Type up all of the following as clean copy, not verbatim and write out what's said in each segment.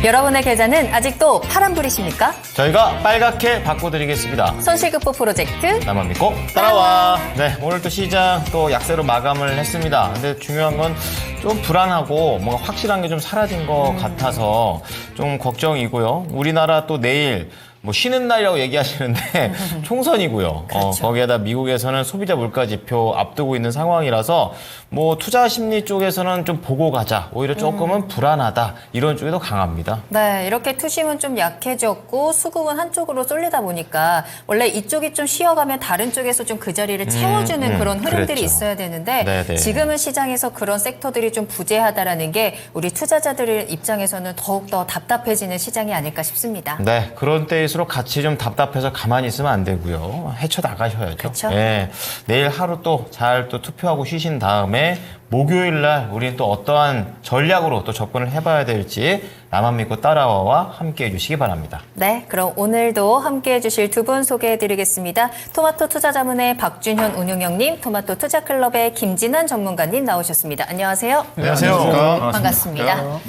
여러분의 계좌는 아직도 파란불이십니까? 저희가 빨갛게 바꿔드리겠습니다. 손실급부 프로젝트 나만 믿고 따라와. 네, 오늘 또 시장 또 약세로 마감을 했습니다. 근데 중요한 건 좀 불안하고 뭔가 확실한 게 좀 사라진 것 같아서 좀 걱정이고요. 우리나라 또 내일 뭐 쉬는 날이라고 얘기하시는데 총선이고요. 그렇죠. 거기에다 미국에서는 소비자 물가 지표 앞두고 있는 상황이라서 뭐 투자 심리 쪽에서는 좀 보고 가자. 오히려 조금은 불안하다. 이런 쪽이 더 강합니다. 네, 이렇게 투심은 좀 약해졌고 수급은 한쪽으로 쏠리다 보니까 원래 이쪽이 좀 쉬어가면 다른 쪽에서 좀 그 자리를 채워주는 그런 흐름들이 그랬죠. 있어야 되는데 네네. 지금은 시장에서 그런 섹터들이 좀 부재하다라는 게 우리 투자자들 입장에서는 더욱더 답답해지는 시장이 아닐까 싶습니다. 네, 그런 때일수록 같이 좀 답답해서 가만히 있으면 안 되고요. 헤쳐나가셔야죠. 그렇죠. 네, 내일 하루 또 잘 또 투표하고 쉬신 다음에 목요일 날 우리는 또 어떠한 전략으로 또 접근을 해봐야 될지 나만 믿고 따라와와 함께 해주시기 바랍니다. 네, 그럼 오늘도 함께해 주실 두 분 소개해드리겠습니다. 토마토 투자자문의 박준현 운용형님, 토마토 투자클럽의 김진환 전문가님 나오셨습니다. 안녕하세요. 안녕하세요. 반갑습니다.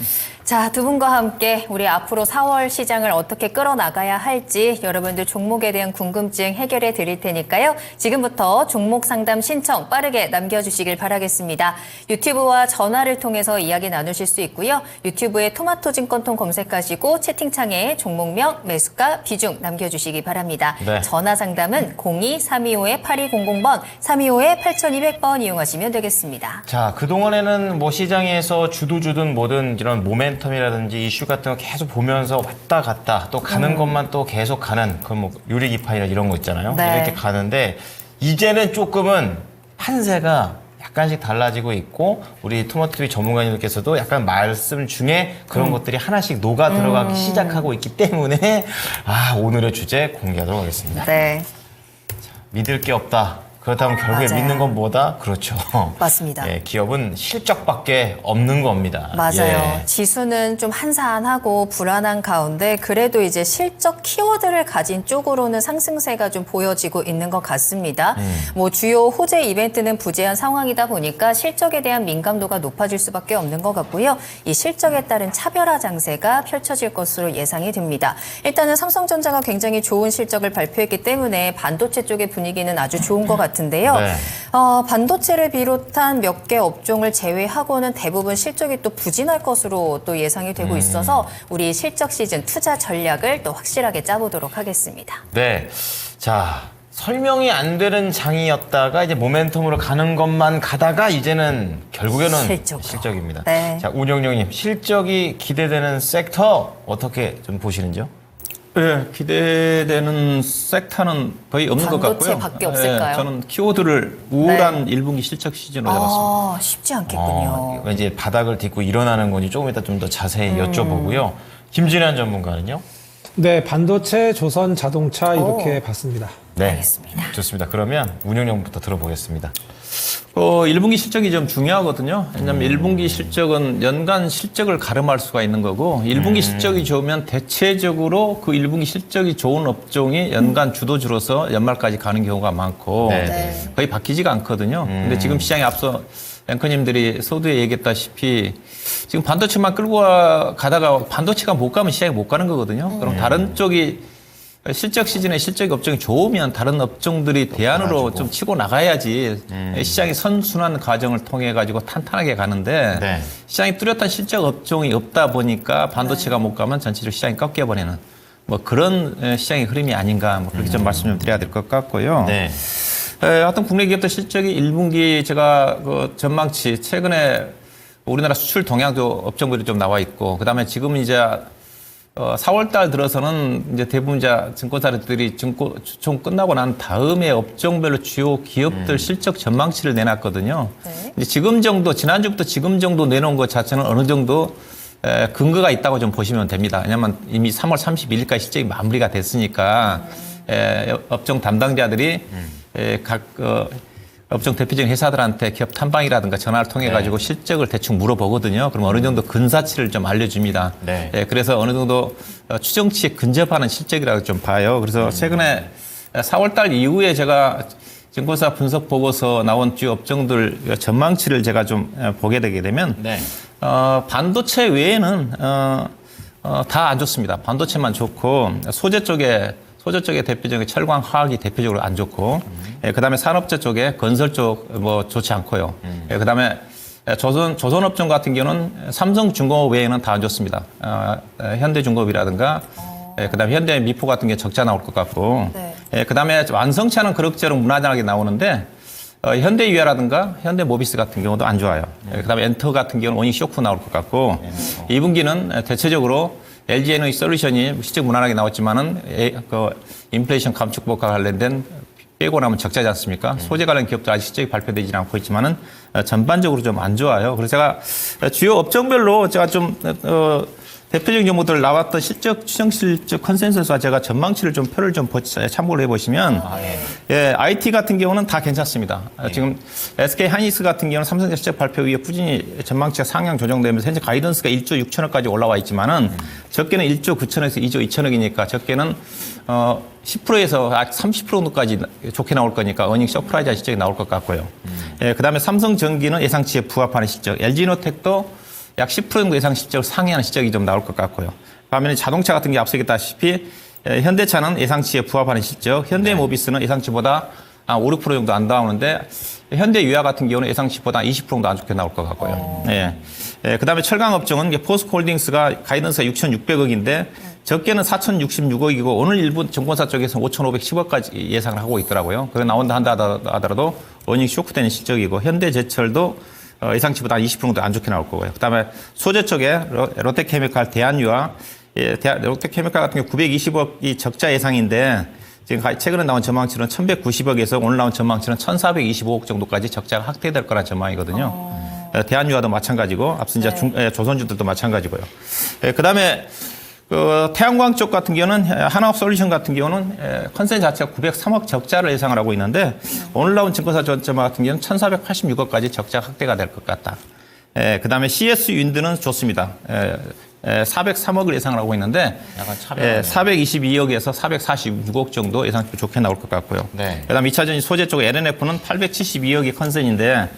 자, 두 분과 함께 우리 앞으로 4월 시장을 어떻게 끌어나가야 할지 여러분들 종목에 대한 궁금증 해결해 드릴 테니까요. 지금부터 종목 상담 신청 빠르게 남겨주시길 바라겠습니다. 유튜브와 전화를 통해서 이야기 나누실 수 있고요. 유튜브에 토마토 증권통 검색하시고 채팅창에 종목명, 매수가, 비중 남겨주시기 바랍니다. 네. 전화 상담은 02-325-8200번, 325-8200번 이용하시면 되겠습니다. 자, 그동안에는 뭐 시장에서 주든 뭐든 이런 모멘텀이라든지 이슈 같은 거 계속 보면서 왔다 갔다 또 가는 것만 또 계속 가는 그 뭐 유리기판이나 이런 거 있잖아요. 네. 이렇게 가는데 이제는 조금은 판세가 약간씩 달라지고 있고 우리 토마토비 전문가님께서도 약간 말씀 중에 그런 것들이 하나씩 녹아 들어가기 시작하고 있기 때문에 오늘의 주제 공개하도록 하겠습니다. 네, 믿을 게 없다. 그렇다면 결국에 맞아요. 믿는 건 뭐다? 그렇죠. 맞습니다. 예, 기업은 실적밖에 없는 겁니다. 맞아요. 예. 지수는 좀 한산하고 불안한 가운데 그래도 이제 실적 키워드를 가진 쪽으로는 상승세가 좀 보여지고 있는 것 같습니다. 뭐 주요 호재 이벤트는 부재한 상황이다 보니까 실적에 대한 민감도가 높아질 수밖에 없는 것 같고요. 이 실적에 따른 차별화 장세가 펼쳐질 것으로 예상이 됩니다. 일단은 삼성전자가 굉장히 좋은 실적을 발표했기 때문에 반도체 쪽의 분위기는 아주 좋은 것 같은데요. 네. 반도체를 비롯한 몇 개 업종을 제외하고는 대부분 실적이 또 부진할 것으로 또 예상이 되고 있어서 우리 실적 시즌 투자 전략을 또 확실하게 짜보도록 하겠습니다. 네. 자, 설명이 안 되는 장이었다가 이제 모멘텀으로 가는 것만 가다가 이제는 결국에는 실적으로. 실적입니다. 네. 자, 운영령님, 실적이 기대되는 섹터 어떻게 좀 보시는지요? 네, 기대되는 섹터는 거의 없는 것 같고요. 반도체밖에 없을까요? 저는 키워드를 우울한 1분기 실적 시즌으로 잡았습니다. 쉽지 않겠군요. 왠지 바닥을 딛고 일어나는 건지 조금 이따 좀 더 자세히 여쭤보고요. 김진환 전문가는요? 네, 반도체, 조선, 자동차 이렇게 봤습니다. 네. 알겠습니다. 좋습니다. 그러면 운영령부터 들어보겠습니다. 1분기 실적이 좀 중요하거든요. 왜냐하면 1분기 실적은 연간 실적을 가름할 수가 있는 거고 1분기 실적이 좋으면 대체적으로 그 1분기 실적이 좋은 업종이 연간 주도주로서 연말까지 가는 경우가 많고 네. 거의 바뀌지가 않거든요. 근데 지금 시장에 앞서 앵커님들이 서두에 얘기했다시피 지금 반도체만 끌고 가다가 반도체가 못 가면 시장에 못 가는 거거든요. 그럼 다른 쪽이 실적 시즌에 실적 업종이 좋으면 다른 업종들이 대안으로 좀 치고 나가야지 시장이 선순환 과정을 통해 가지고 탄탄하게 가는데 네. 시장이 뚜렷한 실적 업종이 없다 보니까 반도체가 못 가면 전체적으로 시장이 꺾여버리는 뭐 그런 시장의 흐름이 아닌가 뭐 그렇게 좀 말씀 좀 드려야 될 것 같고요. 네. 하여튼 국내 기업들 실적이 1분기 제가 그 전망치 최근에 우리나라 수출 동향도 업종들이 좀 나와 있고 그다음에 지금 이제 4월 달 들어서는 이제 대부분 이제 증권사들이 좀 끝나고 난 다음에 업종별로 주요 기업들 실적 전망치를 내놨거든요. 네. 이제 지금 정도, 지난주부터 지금 정도 내놓은 것 자체는 어느 정도 근거가 있다고 좀 보시면 됩니다. 왜냐하면 이미 3월 31일까지 실적이 마무리가 됐으니까 업종 담당자들이 각 업종 대표적인 회사들한테 기업 탐방이라든가 전화를 통해 가지고 실적을 대충 물어보거든요. 그럼 어느 정도 근사치를 좀 알려줍니다. 네. 그래서 어느 정도 추정치에 근접하는 실적이라고 좀 봐요. 그래서 최근에 4월 달 이후에 제가 증권사 분석 보고서 나온 주요 업종들 전망치를 제가 좀 보게 되게 되면 네. 반도체 외에는 다 안 좋습니다. 반도체만 좋고 소재 쪽에 대표적인 철강, 화학이 대표적으로 안 좋고, 그다음에 산업재 쪽에 건설 쪽 뭐 좋지 않고요. 그다음에 조선업종 같은 경우는 삼성중공업 외에는 다 안 좋습니다. 현대중공업이라든가, 그다음에 현대미포 같은 게 적자 나올 것 같고, 네. 그다음에 완성치 않은 그럭저럭 무난하게 나오는데, 현대유아라든가 현대모비스 같은 경우도 안 좋아요. 그다음에 엔터 같은 경우는 원익 쇼크 나올 것 같고, 2분기는 대체적으로 LG에너지솔루션이 실적 무난하게 나왔지만은 인플레이션 감축법과 관련된 빼고 나면 적자지 않습니까? 소재 관련 기업도 아직 실적이 발표되지 않고 있지만은 전반적으로 좀 안 좋아요. 그래서 제가 주요 업종별로 제가 좀 대표적인 종목들 나왔던 추정 실적 컨센서스와 제가 전망치를 좀 표를 좀 참고를 해보시면, IT 같은 경우는 다 괜찮습니다. 지금 SK 하이닉스 같은 경우는 삼성전자 실적 발표 이후에 꾸준히 전망치가 상향 조정되면서 현재 가이던스가 1조 6천억까지 올라와 있지만은 적게는 1조 9천억에서 2조 2천억이니까 적게는 10%에서 30% 정도까지 좋게 나올 거니까 어닝 서프라이즈 실적이 나올 것 같고요. 그다음에 삼성전기는 예상치에 부합하는 실적, LG노텍도 약 10% 정도 예상 실적을 상회하는 실적이 좀 나올 것 같고요. 반면에 자동차 같은 게 앞서 얘기했다시피 현대차는 예상치에 부합하는 실적, 현대모비스는 예상치보다 5, 6% 정도 안 나오는데 현대유아 같은 경우는 예상치보다 20% 정도 안 좋게 나올 것 같고요. 그다음에 철강업종은 포스코홀딩스가 가이던스가 6,600억인데 적게는 4,066억이고 오늘 일부 정보사 쪽에서 5,510억까지 예상을 하고 있더라고요. 그게 나온다 하더라도 어닝 쇼크되는 실적이고 현대제철도 예상치보다 20% 정도 안 좋게 나올 거고요. 그다음에 소재 쪽에 롯데케미칼, 대한유화, 롯데케미칼 같은 경우 920억이 적자 예상인데 지금 최근에 나온 전망치는 1,190억에서 오늘 나온 전망치는 1,425억 정도까지 적자가 확대될 거란 전망이거든요. 대한유화도 마찬가지고 앞서 이제 조선주들도 마찬가지고요. 그다음에 태양광 쪽 같은 경우는 하나솔루션 같은 경우는 컨센 자체가 903억 적자를 예상을 하고 있는데 오늘 나온 증권사 전망 같은 경우는 1,486억까지 적자 확대가 될 것 같다. 그다음에 CS 윈드는 좋습니다. 403억을 예상을 하고 있는데 422억에서 446억 정도 예상 좋게 나올 것 같고요. 네. 그다음에 2차전지 소재 쪽 LNF는 872억이 컨센인데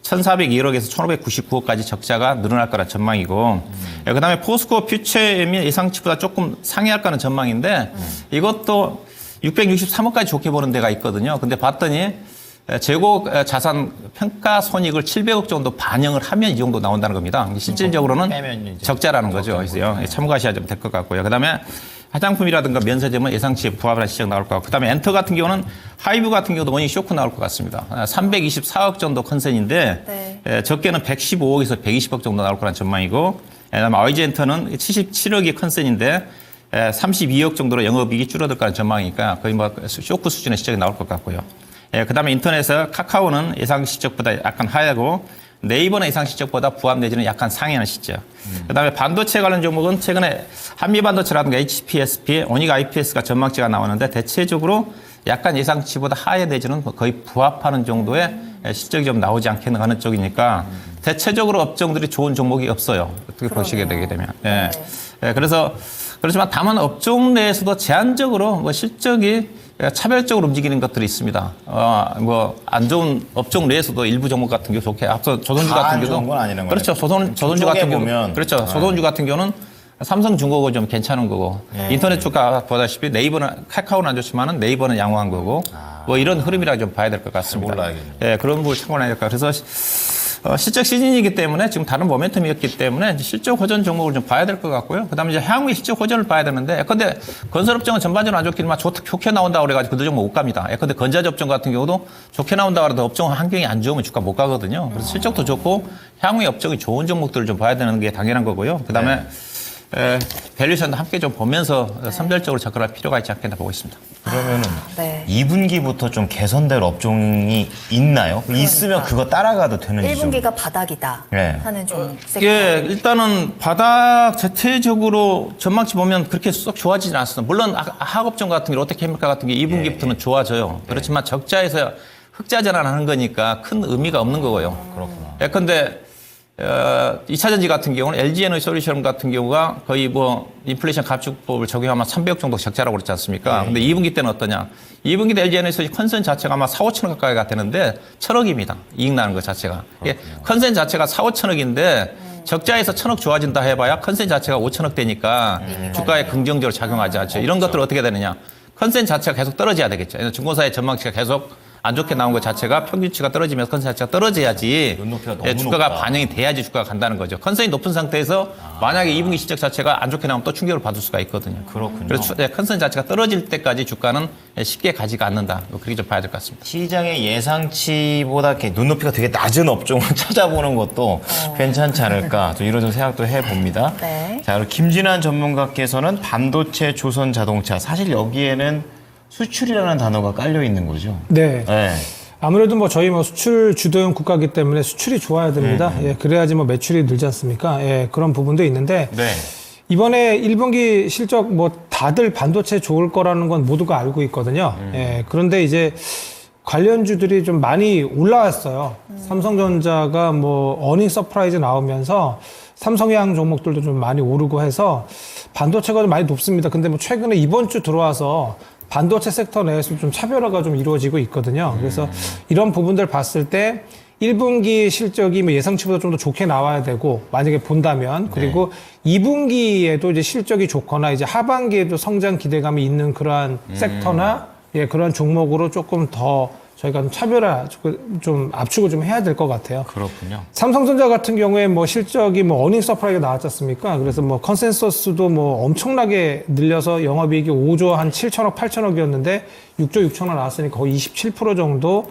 1,402억에서 1,599억까지 적자가 늘어날 거란 전망이고, 그다음에 포스코 퓨처엠이 예상치보다 조금 상회할 거라는 전망인데 이것도 663억까지 좋게 보는 데가 있거든요. 근데 봤더니 재고 자산 평가 손익을 700억 정도 반영을 하면 이 정도 나온다는 겁니다. 실질적으로는 적자라는 거죠. 그래서 참고하셔야 될 것 같고요. 그다음에 화장품이라든가 면세점은 예상치에 부합하는 시장 나올 것 같고, 그다음에 엔터 같은 경우는 하이브 같은 경우도 원익 쇼크 나올 것 같습니다. 324억 정도 컨센인데 적게는 115억에서 120억 정도 나올 거란 전망이고, 그다음에 IG엔터는 77억이 컨센인데 32억 정도로 영업이익이 줄어들 거란 전망이니까 거의 뭐 쇼크 수준의 시장이 나올 것 같고요. 그다음에 인터넷에서 카카오는 예상 시적보다 약간 하향하고 네이버는 예상 시적보다 부합 내지는 약간 상회하는 시점. 그다음에 반도체 관련 종목은 최근에 한미반도체라든가 HPSP, 오닉 IPS가 전망치가 나오는데 대체적으로 약간 예상치보다 하회 내지는 거의 부합하는 정도의 실적이 좀 나오지 않겠나 하는 쪽이니까 대체적으로 업종들이 좋은 종목이 없어요. 어떻게 보시게 되게 되면. 그래서 그렇지만 다만 업종 내에서도 제한적으로 뭐 실적이 차별적으로 움직이는 것들이 있습니다. 뭐 안 좋은 업종 내에서도 일부 종목 같은 경우 좋게 앞서 조선주 같은 경우도 건 아니는 그렇죠. 조선주 같은 경우 그렇죠. 조선주 같은 경우는 삼성중공업은 좀 괜찮은 거고 인터넷 주가 보다시피 네이버는 카카오는 안 좋지만은 네이버는 양호한 거고 뭐 이런 흐름이라 좀 봐야 될 것 같습니다. 몰라야겠네요. 그런 부분을 참고해야 될까. 그래서 실적 시즌이기 때문에 지금 다른 모멘텀이었기 때문에 실적 호전 종목을 좀 봐야 될 것 같고요. 그다음에 이제 향후에 실적 호전을 봐야 되는데, 예컨대 건설업종은 전반적으로 안 좋기만 좋게 나온다 그래가지고 그 종목 못 갑니다. 예컨대 건자재업종 같은 경우도 좋게 나온다 그래도 업종 환경이 안 좋으면 주가 못 가거든요. 그래서 실적도 좋고 향후에 업종이 좋은 종목들을 좀 봐야 되는 게 당연한 거고요. 그다음에 밸류션도 함께 좀 보면서 선별적으로 접근할 필요가 있지 않겠나 보고 있습니다. 그러면은 네. 2분기부터 좀 개선될 업종이 있나요? 있으면 그거 따라가도 되는지 1분기가 바닥이다 하는 좀 일단은 바닥 자체적으로 전망치 보면 그렇게 쏙 좋아지진 않습니다. 물론 화학업종 같은 게 롯데케미칼 같은 게 2분기부터는 좋아져요. 그렇지만 적자에서 흑자 전환하는 거니까 큰 의미가 없는 거고요. 그렇구나. 예컨대 2차전지 같은 경우는 LG에너지솔루션 같은 경우가 거의 뭐 인플레이션 감축법을 적용하면 300억 정도 적자라고 그랬지 않습니까? 근데 2분기 때는 어떠냐? 2분기 때 LG에너지 컨센 자체가 아마 4, 5천억 가까이가 되는데 1,000억입니다. 이익 나는 것 자체가. 컨센 자체가 4, 5천억인데 적자에서 1,000억 좋아진다 해봐야 컨센 자체가 5,000억 되니까 주가에 긍정적으로 작용하지 않죠. 이런 것들 어떻게 되느냐. 컨센 자체가 계속 떨어져야 되겠죠. 증권사의 전망치가 계속 안 좋게 나온 것 자체가 평균치가 떨어지면서 컨센 자체가 떨어져야지 눈높이가 너무 주가가 높다. 반영이 돼야지 주가가 간다는 거죠. 컨센이 높은 상태에서 만약에 2분기 실적 자체가 안 좋게 나오면 또 충격을 받을 수가 있거든요. 그렇군요. 그래서 컨센 자체가 떨어질 때까지 주가는 쉽게 가지가 않는다. 그렇게 좀 봐야 될 것 같습니다. 시장의 예상치보다 이렇게 눈높이가 되게 낮은 업종을 찾아보는 것도 괜찮지 않을까. 또 이런 좀 생각도 해봅니다. 네. 자, 그리고 김진환 전문가께서는 반도체, 조선 자동차. 사실 여기에는 수출이라는 단어가 깔려 있는 거죠. 네. 네. 아무래도 뭐 저희 뭐 수출 주도형 국가이기 때문에 수출이 좋아야 됩니다. 예, 그래야지 뭐 매출이 늘지 않습니까? 예, 그런 부분도 있는데 네. 이번에 1분기 실적 뭐 다들 반도체 좋을 거라는 건 모두가 알고 있거든요. 예, 그런데 이제 관련주들이 좀 많이 올라왔어요. 삼성전자가 뭐 어닝 서프라이즈 나오면서 삼성향 종목들도 좀 많이 오르고 해서 반도체가 좀 많이 높습니다. 근데 뭐 최근에 이번 주 들어와서 반도체 섹터 내에서 좀 차별화가 좀 이루어지고 있거든요. 그래서 이런 부분들 봤을 때 1분기 실적이 뭐 예상치보다 좀 더 좋게 나와야 되고, 만약에 본다면, 그리고 2분기에도 이제 실적이 좋거나 이제 하반기에도 성장 기대감이 있는 그러한 섹터나 예, 그런 종목으로 조금 더 저희가 좀 차별화 좀 압축을 좀 해야 될 것 같아요. 그렇군요. 삼성전자 같은 경우에 뭐 실적이 뭐 어닝 서프라이즈가 나왔지 않습니까? 그래서 뭐 컨센서스도 뭐 엄청나게 늘려서 영업이익이 5조 한 7천억, 8천억이었는데 6조 6천억 나왔으니까 거의 27% 정도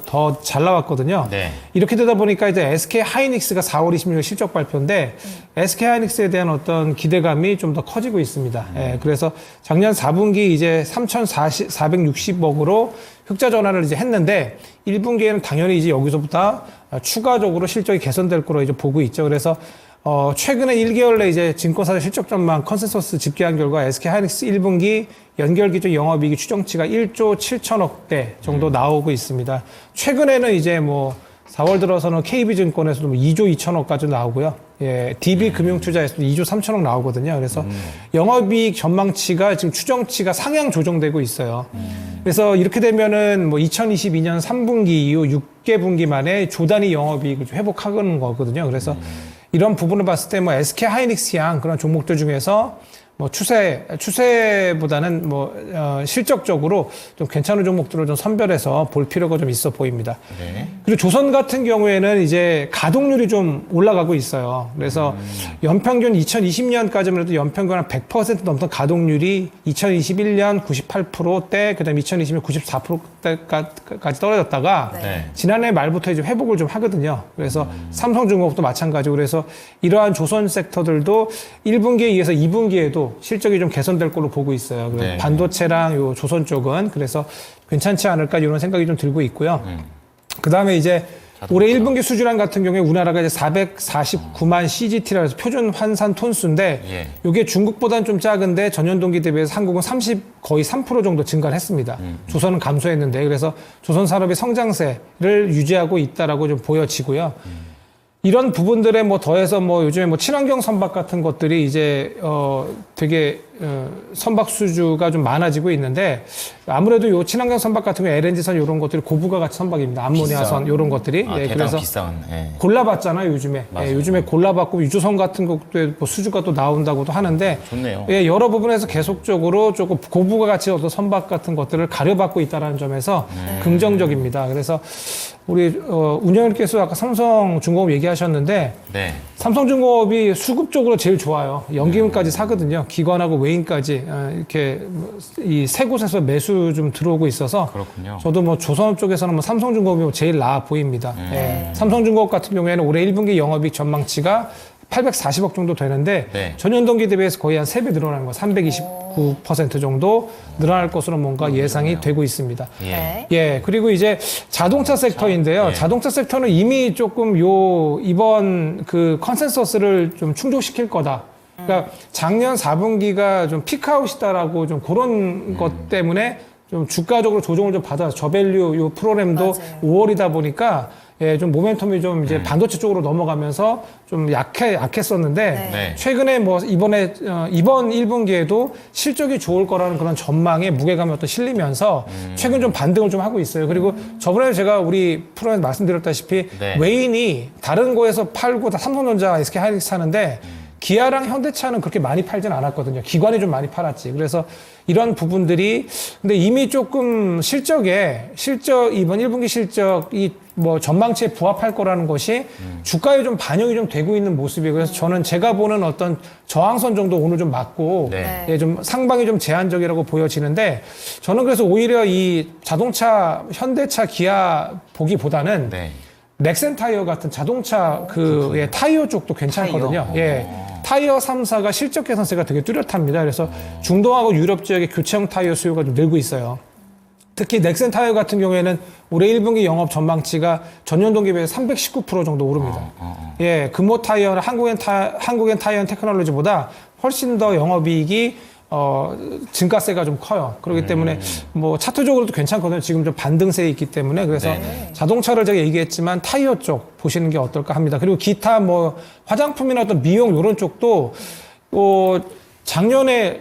더 잘 나왔거든요. 네. 이렇게 되다 보니까 이제 SK 하이닉스가 4월 26일 실적 발표인데 SK 하이닉스에 대한 어떤 기대감이 좀 더 커지고 있습니다. 예, 그래서 작년 4분기 이제 3,460억으로 흑자 전환을 이제 했는데 1분기에는 당연히 이제 여기서부터 추가적으로 실적이 개선될 거로 이제 보고 있죠. 그래서 최근에 1개월 내 이제 증권사들 실적 전망 컨센서스 집계한 결과 SK 하이닉스 1분기 연결 기준 영업이익 추정치가 1조 7천억대 정도 나오고 있습니다. 최근에는 이제 뭐 4월 들어서는 KB증권에서도 뭐 2조 2천억까지 나오고요. 예, DB금융투자에서도 2조 3천억 나오거든요. 그래서 영업이익 전망치가 지금 추정치가 상향 조정되고 있어요. 그래서 이렇게 되면은 뭐 2022년 3분기 이후 6개 분기 만에 조단위 영업이익을 좀 회복하는 거거든요. 그래서 이런 부분을 봤을 때 뭐 SK 하이닉스향 그런 종목들 중에서 뭐 추세보다는 뭐 실적적으로 좀 괜찮은 종목들을 좀 선별해서 볼 필요가 좀 있어 보입니다. 네. 그리고 조선 같은 경우에는 이제 가동률이 좀 올라가고 있어요. 그래서 연평균 2020년까지만 해도 연평균 한 100% 넘던 가동률이 2021년 98%대, 그다음에 2020년 94%대까지 떨어졌다가 네. 지난해 말부터 이제 회복을 좀 하거든요. 그래서 삼성중공업도 마찬가지고, 그래서 이러한 조선 섹터들도 1분기에 이어서 2분기에도 실적이 좀 개선될 걸로 보고 있어요. 그래서 네. 반도체랑 요 조선 쪽은 그래서 괜찮지 않을까 이런 생각이 좀 들고 있고요. 그 다음에 이제 올해 1분기 수주량 같은 경우에 우리나라가 이제 449만 CGT라 해서 표준 환산 톤수인데 예. 이게 중국보다는 좀 작은데 전년 동기 대비해서 한국은 거의 3% 정도 증가를 했습니다. 조선은 감소했는데, 그래서 조선 산업의 성장세를 유지하고 있다라고 좀 보여지고요. 이런 부분들에 뭐 더해서 뭐 요즘에 뭐 친환경 선박 같은 것들이 이제 되게 선박 수주가 좀 많아지고 있는데, 아무래도 요 친환경 선박 같은 경우 LNG선 이런 것들이 고부가 가치 선박입니다. 암모니아선 이런 것들이. 예, 그래서 대단 비싼. 예. 골라봤잖아요, 요즘에. 맞아요. 요즘에 골라봤고 유조선 같은 것도 뭐 수주가 또 나온다고도 하는데, 좋네요. 여러 부분에서 계속적으로 조금 고부가 가치 어떤 선박 같은 것들을 가려받고 있다는 점에서 긍정적입니다. 그래서 우리 운영일께서 아까 삼성중공업 얘기하셨는데, 네. 삼성중공업이 수급 적으로 제일 좋아요. 연기금까지 사거든요. 기관하고 외인까지 이렇게 이 세 곳에서 매수 좀 들어오고 있어서, 그렇군요. 저도 뭐 조선업 쪽에서는 뭐 삼성중공업이 제일 나아 보입니다. 예. 삼성중공업 같은 경우에는 올해 1분기 영업이익 전망치가 840억 정도 되는데 네. 전년 동기 대비해서 거의 한 3배 늘어난 거, 329% 정도 늘어날 것으로 뭔가 예상이 되고 있습니다. 예. 예, 그리고 이제 자동차 섹터인데요. 예. 자동차 섹터는 이미 조금 이번 그 컨센서스를 좀 충족시킬 거다. 그러니까 작년 4분기가 좀 피크아웃이다라고 좀 그런 것 때문에 좀 주가적으로 조정을 좀 받아서 저밸류 요 프로그램도 맞아요. 5월이다 보니까 예, 좀 모멘텀이 좀 이제 반도체 쪽으로 넘어가면서 좀 약했었는데 네. 최근에 뭐 이번 1분기에도 실적이 좋을 거라는 그런 전망에 무게감이 어떤 실리면서 최근 좀 반등을 좀 하고 있어요. 그리고 저번에 제가 우리 프로에서 말씀드렸다시피 네. 외인이 다른 거에서 팔고 다 삼성전자, SK하이닉스 하는데 기아랑 현대차는 그렇게 많이 팔진 않았거든요. 기관이 좀 많이 팔았지. 그래서 이런 부분들이 근데 이미 조금 실적 이번 1분기 실적이 뭐 전망치에 부합할 거라는 것이 주가에 좀 반영이 좀 되고 있는 모습이에요. 그래서 저는 제가 보는 어떤 저항선 정도 오늘 좀 맞고 네. 예, 좀 상방이 좀 제한적이라고 보여지는데 저는 그래서 오히려 이 자동차 현대차 기아 보기보다는 네. 넥센 타이어 같은 자동차 예, 타이어 쪽도 괜찮거든요. 타이어? 예. 타이어 3사가 실적 개선세가 되게 뚜렷합니다. 그래서 중동하고 유럽 지역의 교체형 타이어 수요가 좀 늘고 있어요. 특히 넥센 타이어 같은 경우에는 올해 1분기 영업 전망치가 전년 동기 비해 319% 정도 오릅니다. 예, 금호 타이어는 한국엔 타이어 테크놀로지보다 훨씬 더 영업이익이 증가세가 좀 커요. 그렇기 때문에 뭐 차트적으로도 괜찮거든요. 지금 좀 반등세에 있기 때문에 그래서 자동차를 제가 얘기했지만 타이어 쪽 보시는 게 어떨까 합니다. 그리고 기타 뭐 화장품이나 어떤 미용 이런 쪽도 작년에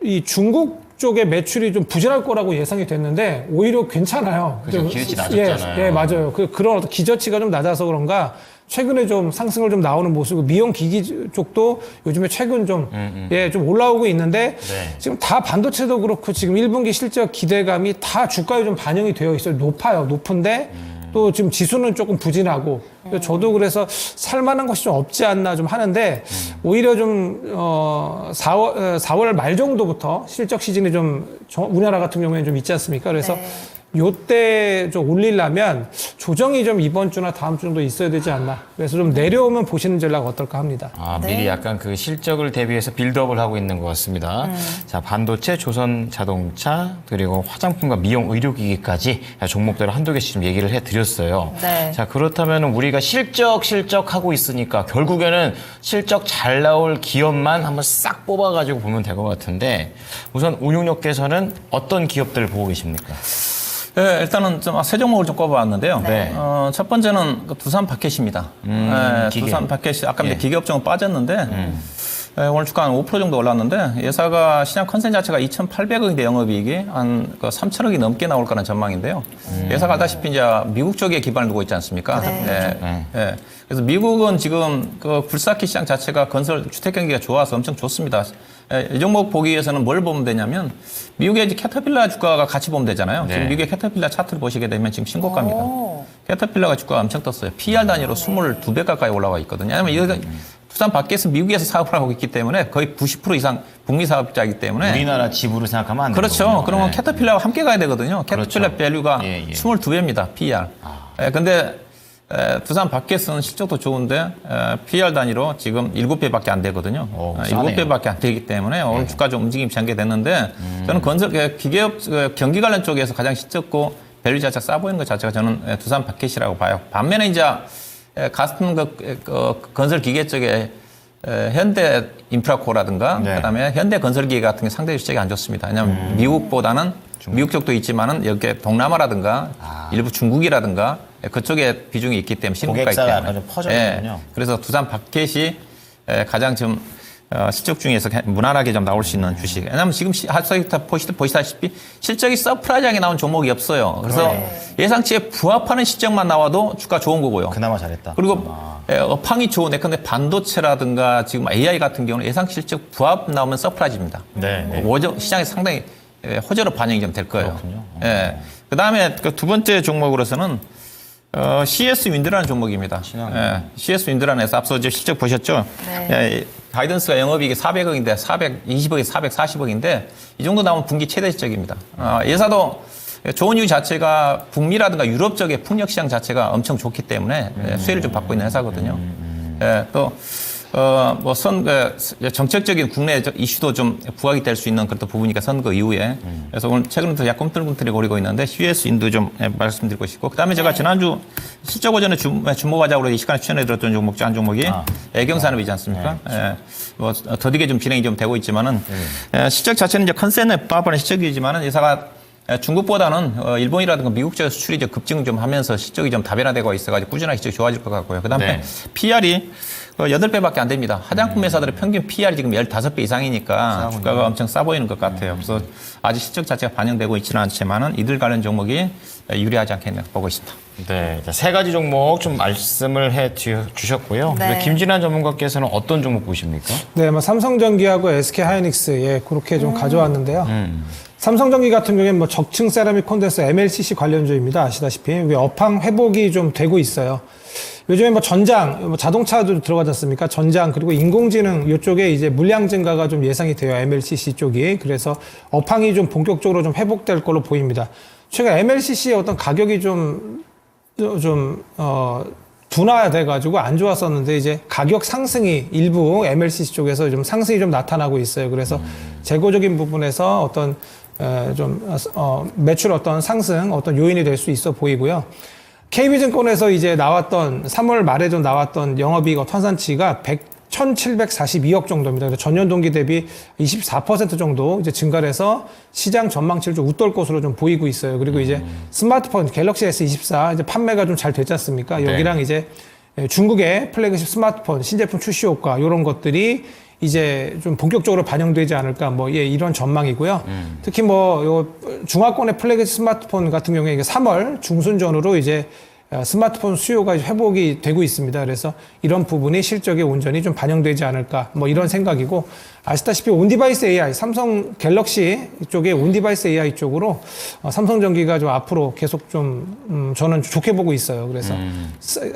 이 중국 쪽의 매출이 좀 부진할 거라고 예상이 됐는데 오히려 괜찮아요. 그죠, 기대치 낮았잖아요. 예, 맞아요. 그런 어떤 기저치가 좀 낮아서 그런가 최근에 좀 상승을 좀 나오는 모습이고 미용 기기 쪽도 요즘에 최근 좀 좀 올라오고 있는데 네. 지금 다 반도체도 그렇고 지금 1분기 실적 기대감이 다 주가에 좀 반영이 되어 있어요. 높은데 또 지금 지수는 조금 부진하고 저도 그래서 살만한 것이 좀 없지 않나 좀 하는데 오히려 좀 4월 말 정도부터 실적 시즌이 좀 우리나라 같은 경우에는 좀 있지 않습니까? 그래서 요때 좀 올리려면 조정이 좀 이번 주나 다음 주 정도 있어야 되지 않나. 그래서 좀 내려오면 보시는 전략 어떨까 합니다. 미리 약간 그 실적을 대비해서 빌드업을 하고 있는 것 같습니다. 자, 반도체, 조선 자동차, 그리고 화장품과 미용 의료기기까지 종목들을 한두 개씩 좀 얘기를 해드렸어요. 네. 자, 그렇다면 우리가 실적 하고 있으니까 결국에는 실적 잘 나올 기업만 한번 싹 뽑아가지고 보면 될 것 같은데 우선 운용력께서는 어떤 기업들을 보고 계십니까? 네, 일단은 좀 세 종목을 좀 꼽아봤는데요. 네. 첫 번째는 그 두산 바켓입니다. 기계. 두산 바켓이 아까 예. 기계업종은 빠졌는데 오늘 주가 한 5% 정도 올랐는데 예사가 시장 컨센 자체가 2,800억인데 영업이익이 한 3,000억이 넘게 나올 거라는 전망인데요. 예사가 알다시피 이제 미국 쪽에 기반을 두고 있지 않습니까? 네. 예. 그래서 미국은 지금 그 굴삭기 시장 자체가 건설 주택 경기가 좋아서 엄청 좋습니다. 이 종목 보기 위해서는 뭘 보면 되냐면 미국의 이제 캐터필라 주가가 같이 보면 되잖아요. 네. 지금 미국의 캐터필라 차트를 보시게 되면 지금 신고가입니다. 캐터필라가 주가가 엄청 떴어요. PR 단위로 22배 가까이 올라와 있거든요. 왜냐하면 이거 두산 밖에서 미국에서 사업을 하고 있기 때문에 거의 90% 이상 북미 사업자이기 때문에 우리나라 지부로 생각하면 안 되죠. 그렇죠. 그러면 캐터필라와 함께 가야 되거든요. 캐터필라 그렇죠. 밸류가 예, 예. 22배입니다. PR. 근데 두산 밖에서는 실적도 좋은데 PR 단위로 지금 7배밖에 안 되거든요. 싸네요. 7배밖에 안 되기 때문에 오늘 주가 좀 움직임이 전개됐는데 저는 기계업 경기 관련 쪽에서 가장 실적고 밸류 자체가 싸 보이는 것 자체가 저는 두산 바켓이라고 봐요. 반면에 이제 같은 건설 기계 쪽에 현대 인프라코라든가 네. 그다음에 현대 건설기계 같은 게 상당히 실적이 안 좋습니다. 왜냐하면 미국보다는 미국 쪽도 있지만은 여기 동남아라든가 일부 중국이라든가 그쪽에 비중이 있기 때문에 신고가 있기 고객사가 때문에 약간 좀 퍼져 있군요. 그래서 두산 바켓이 가장 좀 실적 중에서 무난하게 좀 나올 수 있는 주식. 왜냐하면 지금 보시다시피 실적이 서프라이즈하게 나온 종목이 없어요. 그래서 예상치에 부합하는 실적만 나와도 주가 좋은 거고요. 그나마 잘했다. 그리고 업황이 좋은 예컨대 반도체라든가 지금 AI 같은 경우는 예상 실적 부합 나오면 서프라이즈입니다. 네. 시장에 상당히 호재로 반영이 좀 될 거예요. 그렇군요. 그 다음에 두 번째 종목으로서는 CS 윈드라는 종목입니다. CS 윈드라는 앞서 이제 실적 보셨죠? 네. 가이던스가 영업이익이 400억인데 420억에 440억인데 이 정도 나오면 분기 최대 실적입니다. 예사도 좋은 이유 자체가 북미라든가 유럽 쪽의 풍력 시장 자체가 엄청 좋기 때문에 수혜를 좀 받고 있는 회사거든요. 또 정책적인 국내 이슈도 좀 부각이 될 수 있는 그런 부분이니까 선거 이후에. 그래서 오늘 최근부터 약간 꿈틀꿈틀거리고 있는데 CS 인도 좀 말씀드리고 싶고. 그 다음에 제가 지난주 실적 오전에 주목하자고 이 시간에 추천해드렸던 종목 중 한 종목이 애경산업이지 않습니까? 더디게 좀 진행이 좀 되고 있지만은 실적 자체는 이제 컨센에 부합하는 실적이지만은 회사가 중국보다는 일본이라든가 미국 쪽 수출이 이제 급증 좀 하면서 실적이 좀 다변화되고 있어가지고 꾸준하게 실적이 좋아질 것 같고요. 그다음에 네. PR이 8배밖에 안 됩니다. 화장품 회사들의 평균 PR이 지금 15배 이상이니까 주가가 엄청 싸 보이는 것 같아요. 그래서 아직 실적 자체가 반영되고 있지는 않지만은 이들 관련 종목이 유리하지 않겠나 보고 있습니다. 네, 자, 세 가지 종목 좀 말씀을 해 주셨고요. 네. 김진환 전문가께서는 어떤 종목 보십니까? 네, 뭐 삼성전기하고 SK 하이닉스 예, 그렇게 좀 가져왔는데요. 삼성전기 같은 경우에는 뭐 적층 세라믹 콘덴서 MLCC 관련주입니다. 아시다시피 왜 업황 회복이 좀 되고 있어요. 요즘에 뭐 전장, 뭐 자동차도 들어가지 않습니까? 전장 그리고 인공지능 이쪽에 이제 물량 증가가 좀 예상이 돼요. MLCC 쪽이. 그래서 업황이 좀 본격적으로 좀 회복될 걸로 보입니다. 최근 MLCC의 어떤 가격이 둔화돼가지고 안 좋았었는데 이제 가격 상승이 일부 MLCC 쪽에서 좀 상승이 좀 나타나고 있어요. 그래서 재고적인 부분에서 어떤 매출 어떤 상승 어떤 요인이 될 수 있어 보이고요. KB증권에서 이제 나왔던 3월 말에 좀 나왔던 영업이익 환산치가 1,742억 정도입니다. 그래서 전년 동기 대비 24% 정도 이제 증가를 해서 시장 전망치를 좀 웃돌 것으로 좀 보이고 있어요. 그리고 이제 스마트폰 갤럭시 S24 이제 판매가 좀 잘 됐지 않습니까? 네. 여기랑 이제 중국의 플래그십 스마트폰 신제품 출시 효과 이런 것들이 이제 좀 본격적으로 반영되지 않을까 이런 전망이고요. 특히 요 중화권의 플래그십 스마트폰 같은 경우에 이게 3월 중순전으로 이제 스마트폰 수요가 회복이 되고 있습니다. 그래서 이런 부분이 실적에 온전히 좀 반영되지 않을까 이런 생각이고, 아시다시피 온디바이스 AI 삼성 갤럭시 쪽에 온디바이스 AI 쪽으로 삼성전기가 좀 앞으로 계속 좀 저는 좋게 보고 있어요. 그래서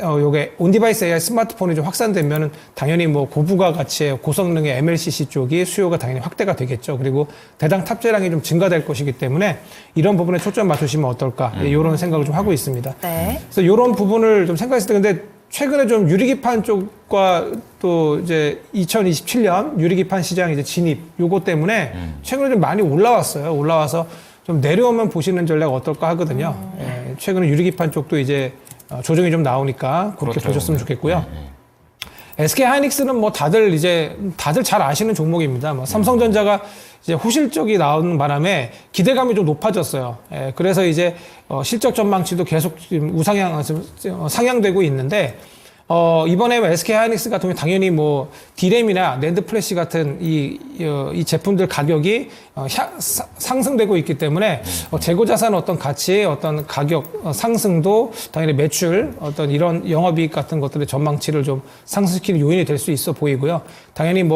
요게 온디바이스 AI 스마트폰이 좀 확산되면은 당연히 고부가 가치의 고성능의 MLCC 쪽이 수요가 당연히 확대가 되겠죠. 그리고 대당 탑재량이 좀 증가될 것이기 때문에 이런 부분에 초점 맞추시면 어떨까 이런 생각을 좀 하고 있습니다. 네. 그래서 이런 부분을 좀 생각했을 때 근데 최근에 좀 유리기판 쪽과 또 이제 2027년 유리기판 시장 이제 진입 요거 때문에 최근에 좀 많이 올라왔어요. 올라와서 좀 내려오면 보시는 전략 어떨까 하거든요. 예, 최근에 유리기판 쪽도 이제 조정이 좀 나오니까 그렇게 그렇죠. 보셨으면 좋겠고요. SK 하이닉스는 다들 잘 아시는 종목입니다. 삼성전자가 이제 호실적이 나오는 바람에 기대감이 좀 높아졌어요. 예, 그래서 이제 실적 전망치도 계속 지금 상향되고 있는데 이번에 SK 하이닉스 같은 경우 당연히 디램이나 낸드 플래시 같은 이 제품들 가격이 상승되고 있기 때문에 재고 자산 어떤 가치의 어떤 가격 상승도 당연히 매출 어떤 이런 영업이익 같은 것들의 전망치를 좀 상승시키는 요인이 될 수 있어 보이고요. 당연히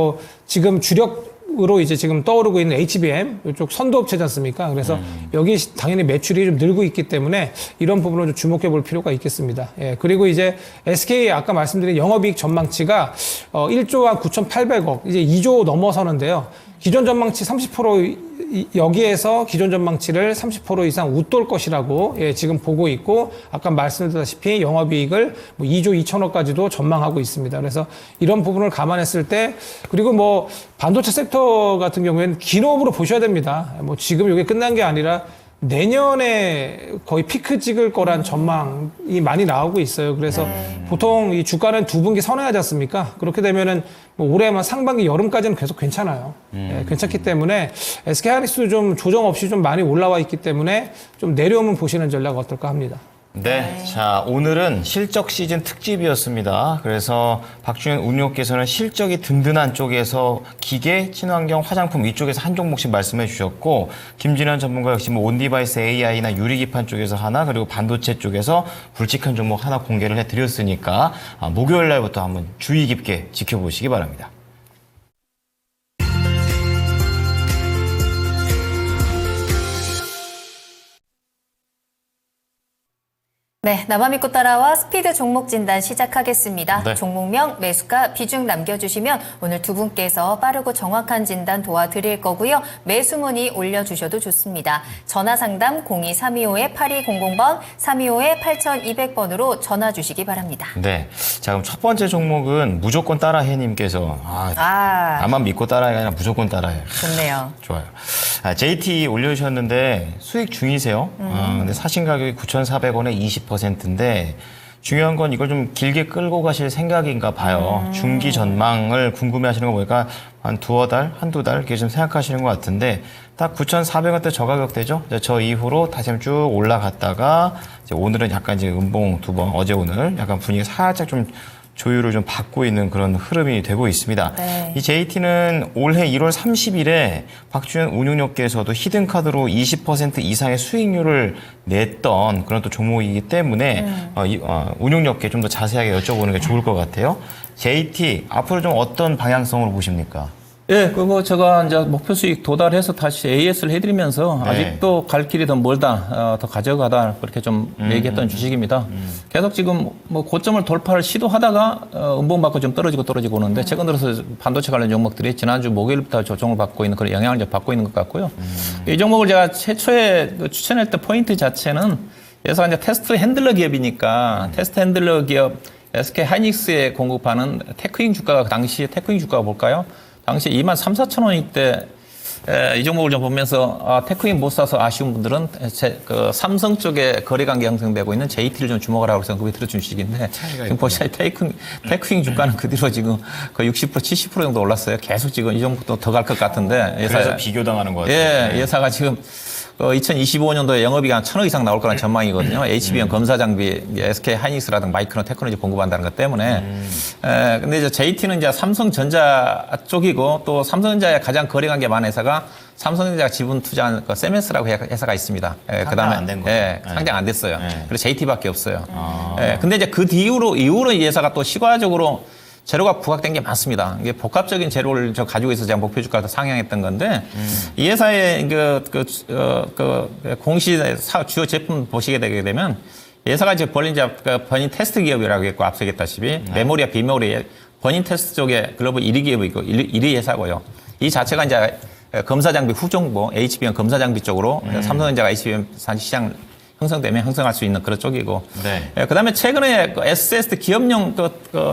지금 주력으로 이제 지금 떠오르고 있는 HBM 이쪽 선도업체지 않습니까? 그래서 여기 당연히 매출이 좀 늘고 있기 때문에 이런 부분을 좀 주목해 볼 필요가 있겠습니다. 예, 그리고 이제 SK 아까 말씀드린 영업이익 전망치가 1조 한 9,800억 이제 2조 넘어서는데요. 기존 전망치 30% 여기에서 기존 전망치를 30% 이상 웃돌 것이라고 지금 보고 있고, 아까 말씀드렸다시피 영업이익을 2조 2천억까지도 전망하고 있습니다. 그래서 이런 부분을 감안했을 때, 그리고 반도체 섹터 같은 경우에는 기업으로 보셔야 됩니다. 지금 이게 끝난 게 아니라 내년에 거의 피크 찍을 거란 전망이 많이 나오고 있어요. 그래서 보통 이 주가는 두 분기 선회하지 않습니까? 그렇게 되면은 올해만 상반기 여름까지는 계속 괜찮아요. 예, 괜찮기 때문에 SK 하이닉스도 좀 조정 없이 좀 많이 올라와 있기 때문에 좀 내려오면 보시는 전략 어떨까 합니다. 네. 자, 오늘은 실적 시즌 특집이었습니다. 그래서 박주현 운용께서는 실적이 든든한 쪽에서 기계, 친환경, 화장품 이쪽에서 한 종목씩 말씀해 주셨고, 김진환 전문가 역시 온디바이스 AI나 유리기판 쪽에서 하나, 그리고 반도체 쪽에서 굵직한 종목 하나 공개를 해드렸으니까 목요일 날부터 한번 주의 깊게 지켜보시기 바랍니다. 네, 나만 믿고 따라와 스피드 종목 진단 시작하겠습니다. 네. 종목명, 매수가, 비중 남겨주시면 오늘 두 분께서 빠르고 정확한 진단 도와드릴 거고요. 매수 문의 올려주셔도 좋습니다. 전화 상담 02-325-8200번, 325-8200번으로 전화 주시기 바랍니다. 네. 자, 그럼 첫 번째 종목은 무조건 따라해님께서 나만 믿고 따라해가 아니라 무조건 따라해. 좋네요. 좋아요. JT 올려주셨는데 수익 중이세요. 근데 사신 가격이 9,400원에 20%인데 중요한 건 이걸 좀 길게 끌고 가실 생각인가 봐요. 중기 전망을 궁금해하시는 거 보니까 한 한두 달 이렇게 좀 생각하시는 것 같은데 딱 9,400원대 저가격대죠. 저 이후로 다시 한번 쭉 올라갔다가 이제 오늘은 약간 이제 음봉 두 번, 어제 오늘 약간 분위기 살짝 좀 조율을 좀 받고 있는 그런 흐름이 되고 있습니다. 네. 이 JT는 올해 1월 30일에 박주현 운용력계에서도 히든카드로 20% 이상의 수익률을 냈던 그런 또 종목이기 때문에 운용력계 좀 더 자세하게 여쭤보는 게 좋을 것 같아요. JT 앞으로 좀 어떤 방향성으로 보십니까? 예, 그거 제가 이제 목표 수익 도달해서 다시 AS를 해드리면서 네. 아직도 갈 길이 더 멀다, 더 가져가다 그렇게 좀 얘기했던 주식입니다. 계속 지금 뭐 고점을 돌파를 시도하다가 음봉 받고 좀 떨어지고 오는데 최근 들어서 반도체 관련 종목들이 지난주 목요일부터 조정을 받고 있는 그런 영향을 좀 받고 있는 것 같고요. 이 종목을 제가 최초에 추천할 때 포인트 자체는 그래서 이제 테스트 핸들러 기업이니까 테스트 핸들러 기업 SK 하이닉스에 공급하는 테크잉 주가가 당시에 테크잉 주가가 볼까요? 당시 23,000~24,000원일 때 이 종목을 좀 보면서 테크인 못 사서 아쉬운 분들은 그 삼성 쪽에 거래 관계 형성되고 있는 JT를 좀 주목하라고 해서 그게 들어준 주식인데 지금 보시면 테크인 주가는 그 뒤로 지금 거의 60%, 70% 정도 올랐어요. 계속 지금 이 정도 더 갈 것 같은데 그래서 비교당하는 것 같아요. 예, 예사가 지금 2025년도에 영업이익 한 1,000억 이상 나올 거라는 전망이거든요. HBM 검사 장비, SK 하이닉스라든가 마이크론 테크놀로지 공급한다는 것 때문에. 근데 이제 JT는 이제 삼성전자 쪽이고 또 삼성전자의 가장 거래 관계 많은 회사가 삼성전자가 지분 투자한 그 세메스라고 회사가 있습니다. 상장 안 된 거죠. 상장 안 됐어요. 네. 그래서 JT밖에 없어요. 근데 이제 그 이후로 이 회사가 또 시가적으로 재료가 부각된 게 많습니다. 이게 복합적인 재료를 가지고 있어서 제가 목표 주가를 상향했던 건데, 이 회사의 공시 주요 제품 보시게 되게 되면, 이 회사가 이제 버닌 테스트 기업이라고 했고, 앞서 얘기했다시피, 메모리와 비메모리, 버닌 테스트 쪽에 글로벌 1위 기업이고, 1위 회사고요. 이 자체가 이제 검사 장비 후정보, HBM 검사 장비 쪽으로, 삼성전자가 HBM 시장 형성되면 형성할 수 있는 그런 쪽이고. 네. 그다음에 최근에 SSD 기업용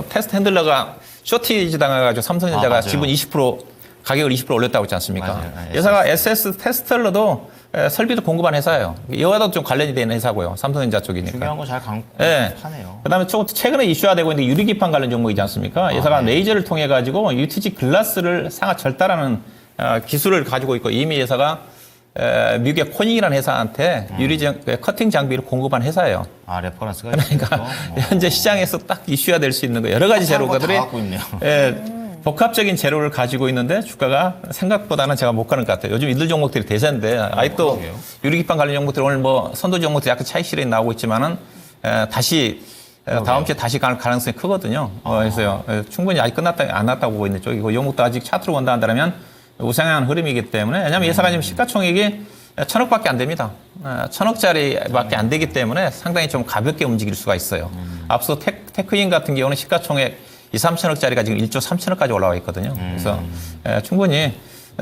테스트 핸들러가 쇼티지 당해가지고 삼성전자가 맞아요. 지분 20% 가격을 20% 올렸다고 했지 않습니까? 맞아요. 회사가 SS 테스트러도 설비도 공급한 회사예요. 이와도 좀 관련이 되는 회사고요. 삼성전자 쪽이니까. 중요한 거 잘 예. 하네요. 그다음에 최근에 이슈화되고 있는 유리기판 관련 종목이지 않습니까? 회사가 네. 레이저를 통해 가지고 UTG 글라스를 상하 절단하는 기술을 가지고 있고 이미 회사가 미국의 코닝이라는 회사한테 커팅 장비를 공급한 회사예요. 레퍼런스가 그러니까 현재 시장에서 딱 이슈가 될 수 있는 거 여러 가지 재료들이 갖고 있네요. 복합적인 재료를 가지고 있는데 주가가 생각보다는 제가 못 가는 것 같아요. 요즘 이들 종목들이 대세인데 아직도 유리기판 관련 종목들 오늘 뭐 선도 종목들 약간 차익 실현이 나오고 있지만은 다시 다음 주에 다시 갈 가능성이 크거든요. 그래서 충분히 아직 안 났다고 보고 있는 쪽이고 이 종목도 아직 차트로 본다 한다면 우상향한 흐름이기 때문에 왜냐하면 회사가 지금 시가총액이 1,000억밖에 안 됩니다. 1,000억짜리밖에 안 되기 때문에 상당히 좀 가볍게 움직일 수가 있어요. 앞서 테크인 같은 경우는 시가총액 2~3천억짜리가 지금 1조 3천억까지 올라와 있거든요. 그래서 충분히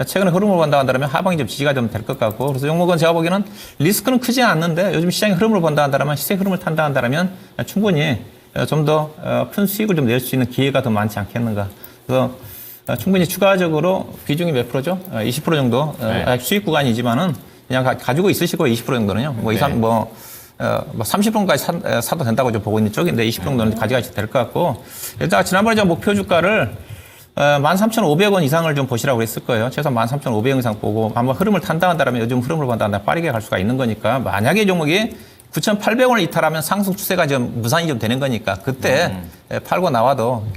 최근에 흐름을 본다 한다면 하방이 좀 지지가 좀 될 것 같고 그래서 종목은 제가 보기에는 리스크는 크지 않는데 요즘 시장의 흐름을 본다 한다면 시세 흐름을 탄다 한다면 충분히 좀 더 큰 수익을 좀 낼 수 있는 기회가 더 많지 않겠는가. 그래서 충분히 추가적으로 비중이 몇 프로죠? 20% 정도 수익 구간이지만은 그냥 가지고 있으시고 20% 정도는요. 뭐 30%까지 사도 된다고 좀 보고 있는 쪽인데 20% 정도는 가져가셔도 될 것 같고 일단 지난번에 제가 목표 주가를 13,500원 이상을 좀 보시라고 했을 거예요. 최소한 13,500원 이상 보고 한번 흐름을 탄다 한다면 요즘 흐름을 본다 한다면 빠르게 갈 수가 있는 거니까 만약에 이 종목이 9,800원을 이탈하면 상승 추세가 좀 무산이 좀 되는 거니까 그때 팔고 나와도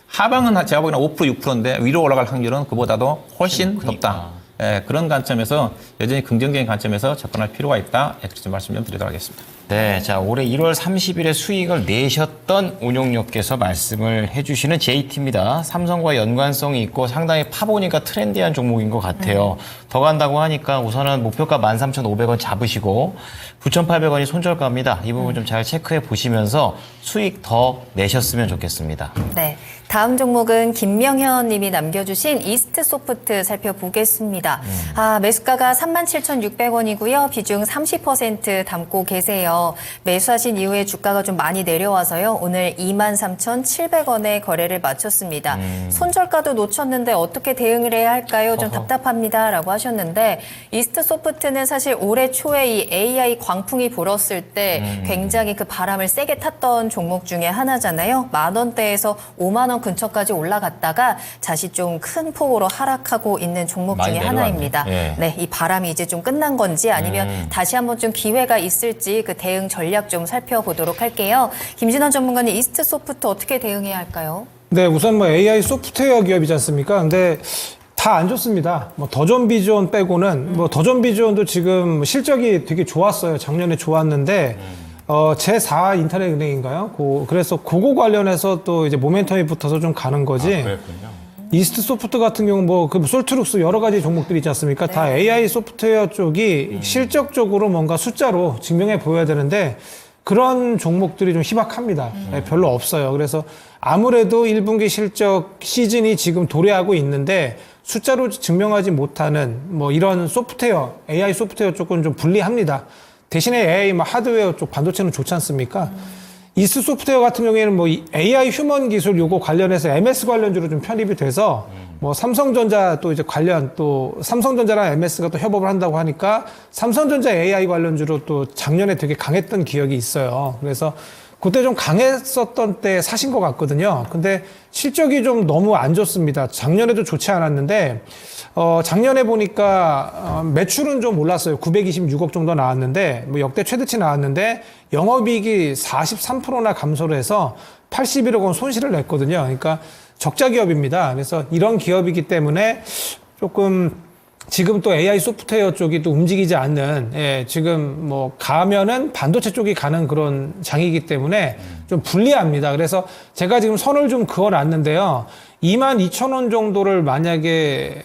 하방은 제가 보기에는 5%, 6%인데 위로 올라갈 확률은 그보다도 훨씬 높다. 그런 관점에서 여전히 긍정적인 관점에서 접근할 필요가 있다. 이렇게 좀 말씀 좀 드리도록 하겠습니다. 네, 자 올해 1월 30일에 수익을 내셨던 운용력께서 말씀을 해주시는 JT입니다. 삼성과 연관성이 있고 상당히 파보니까 트렌디한 종목인 것 같아요. 더 간다고 하니까 우선은 목표가 13,500원 잡으시고 9,800원이 손절가입니다. 이 부분 좀 잘 체크해 보시면서 수익 더 내셨으면 좋겠습니다. 네. 다음 종목은 김명현 님이 남겨주신 이스트소프트 살펴보겠습니다. 매수가가 37,600원이고요. 비중 30% 담고 계세요. 매수하신 이후에 주가가 좀 많이 내려와서요. 오늘 23,700원에 거래를 마쳤습니다. 손절가도 놓쳤는데 어떻게 대응을 해야 할까요? 좀 답답합니다. 라고 하셨는데 이스트소프트는 사실 올해 초에 이 AI 광풍이 불었을 때 굉장히 그 바람을 세게 탔던 종목 중에 하나잖아요. 10,000원대에서 50,000원 근처까지 올라갔다가 다시 좀 큰 폭으로 하락하고 있는 종목 중에 하나입니다. 예. 네, 이 바람이 이제 좀 끝난 건지 아니면 다시 한번 좀 기회가 있을지 그 대응 전략 좀 살펴보도록 할게요. 김진원 전문가님, 이스트소프트 어떻게 대응해야 할까요? 네, 우선 뭐 AI 소프트웨어 기업이지 않습니까? 근데 다 안 좋습니다. 뭐 더존 비전 빼고는 뭐 더존 비전도 지금 실적이 되게 좋았어요. 작년에 좋았는데 제4 인터넷 은행인가요? 그래서 그거 관련해서 또 이제 모멘텀이 붙어서 좀 가는 거지. 그랬군요. 이스트 소프트 같은 경우 뭐 그 솔트룩스 여러 가지 종목들이 있지 않습니까? 다 AI 소프트웨어 쪽이 실적적으로 뭔가 숫자로 증명해 보여야 되는데 그런 종목들이 좀 희박합니다. 네, 별로 없어요. 그래서 아무래도 1분기 실적 시즌이 지금 도래하고 있는데 숫자로 증명하지 못하는 뭐 이런 소프트웨어, AI 소프트웨어 쪽은 좀 불리합니다. 대신에 AI 뭐 하드웨어 쪽 반도체는 좋지 않습니까? 이스 소프트웨어 같은 경우에는 뭐 AI 휴먼 기술 요거 관련해서 MS 관련주로 좀 편입이 돼서 뭐 삼성전자 또 이제 관련 또 삼성전자랑 MS가 또 협업을 한다고 하니까 삼성전자 AI 관련주로 또 작년에 되게 강했던 기억이 있어요. 그래서 그때 좀 강했었던 때 사신 것 같거든요. 근데 실적이 좀 너무 안 좋습니다. 작년에도 좋지 않았는데 작년에 보니까 매출은 좀 올랐어요. 926억 정도 나왔는데 뭐 역대 최대치 나왔는데 영업이익이 43%나 감소를 해서 81억 원 손실을 냈거든요. 그러니까 적자 기업입니다. 그래서 이런 기업이기 때문에 조금 지금 또 AI 소프트웨어 쪽이 또 움직이지 않는, 지금 뭐 가면은 반도체 쪽이 가는 그런 장이기 때문에 좀 불리합니다. 그래서 제가 지금 선을 좀 그어놨는데요. 22,000원 정도를 만약에,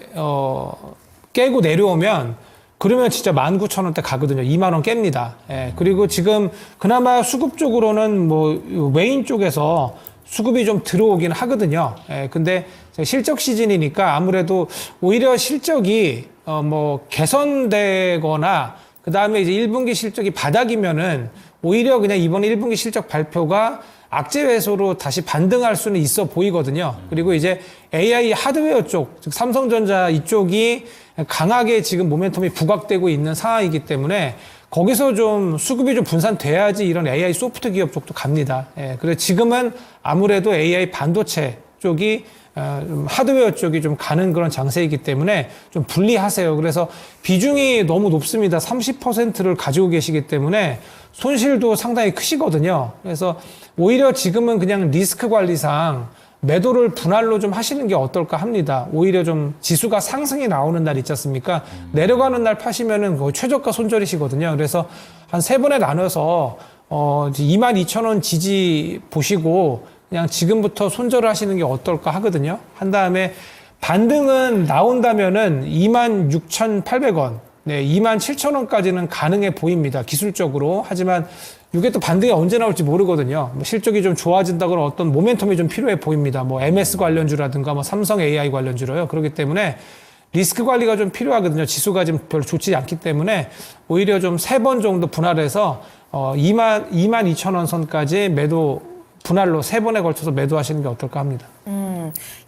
깨고 내려오면 그러면 진짜 19,000원대 가거든요. 2만원 깹니다. 그리고 지금 그나마 수급 쪽으로는 뭐 외인 쪽에서 수급이 좀 들어오긴 하거든요. 근데 실적 시즌이니까 아무래도 오히려 실적이 뭐 개선되거나 그 다음에 이제 1분기 실적이 바닥이면은 오히려 그냥 이번 1분기 실적 발표가 악재 회수로 다시 반등할 수는 있어 보이거든요. 그리고 이제 AI 하드웨어 쪽, 즉 삼성전자 이쪽이 강하게 지금 모멘텀이 부각되고 있는 상황이기 때문에 거기서 좀 수급이 좀 분산돼야지 이런 AI 소프트 기업 쪽도 갑니다. 그래서 지금은 아무래도 AI 반도체 쪽이 하드웨어 쪽이 좀 가는 그런 장세이기 때문에 좀 불리하세요. 그래서 비중이 너무 높습니다. 30%를 가지고 계시기 때문에 손실도 상당히 크시거든요. 그래서 오히려 지금은 그냥 리스크 관리상 매도를 분할로 좀 하시는 게 어떨까 합니다. 오히려 좀 지수가 상승이 나오는 날 있지 않습니까? 내려가는 날 파시면은 거의 최저가 손절이시거든요. 그래서 한 3번에 나눠서 22,000원 지지 보시고 그냥 지금부터 손절을 하시는 게 어떨까 하거든요. 한 다음에 반등은 나온다면은 26,800원, 27,000원까지는 가능해 보입니다. 기술적으로. 하지만 이게 또 반등이 언제 나올지 모르거든요. 뭐 실적이 좀 좋아진다거나 어떤 모멘텀이 좀 필요해 보입니다. 뭐 MS 관련주라든가 뭐 삼성 AI 관련주로요. 그렇기 때문에 리스크 관리가 좀 필요하거든요. 지수가 지금 별로 좋지 않기 때문에 오히려 좀 3번 정도 분할해서 22,000원 선까지 매도 분할로 3번에 걸쳐서 매도하시는 게 어떨까 합니다.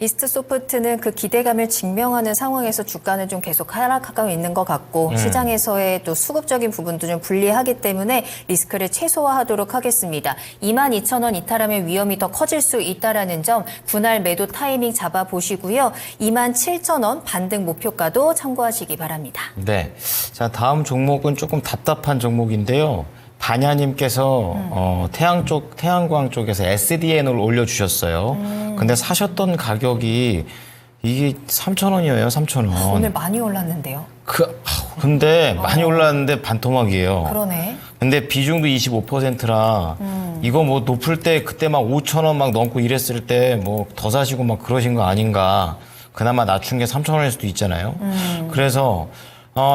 이스트소프트는 그 기대감을 증명하는 상황에서 주가는 좀 계속 하락하고 있는 것 같고 시장에서의 또 수급적인 부분도 좀 불리하기 때문에 리스크를 최소화하도록 하겠습니다. 22,000원 이탈하면 위험이 더 커질 수 있다라는 점 분할 매도 타이밍 잡아보시고요. 27,000원 반등 목표가도 참고하시기 바랍니다. 네. 자, 다음 종목은 조금 답답한 종목인데요. 반야님께서 태양광 쪽에서 SDN을 올려주셨어요. 근데 사셨던 가격이 이게 3,000원이에요, 3,000원. 오늘 많이 올랐는데요. 근데 많이 올랐는데 반토막이에요. 그러네. 근데 비중도 25%라 이거 뭐 높을 때 그때 막 5,000원 막 넘고 이랬을 때 뭐 더 사시고 막 그러신 거 아닌가. 그나마 낮춘 게 3,000원일 수도 있잖아요. 그래서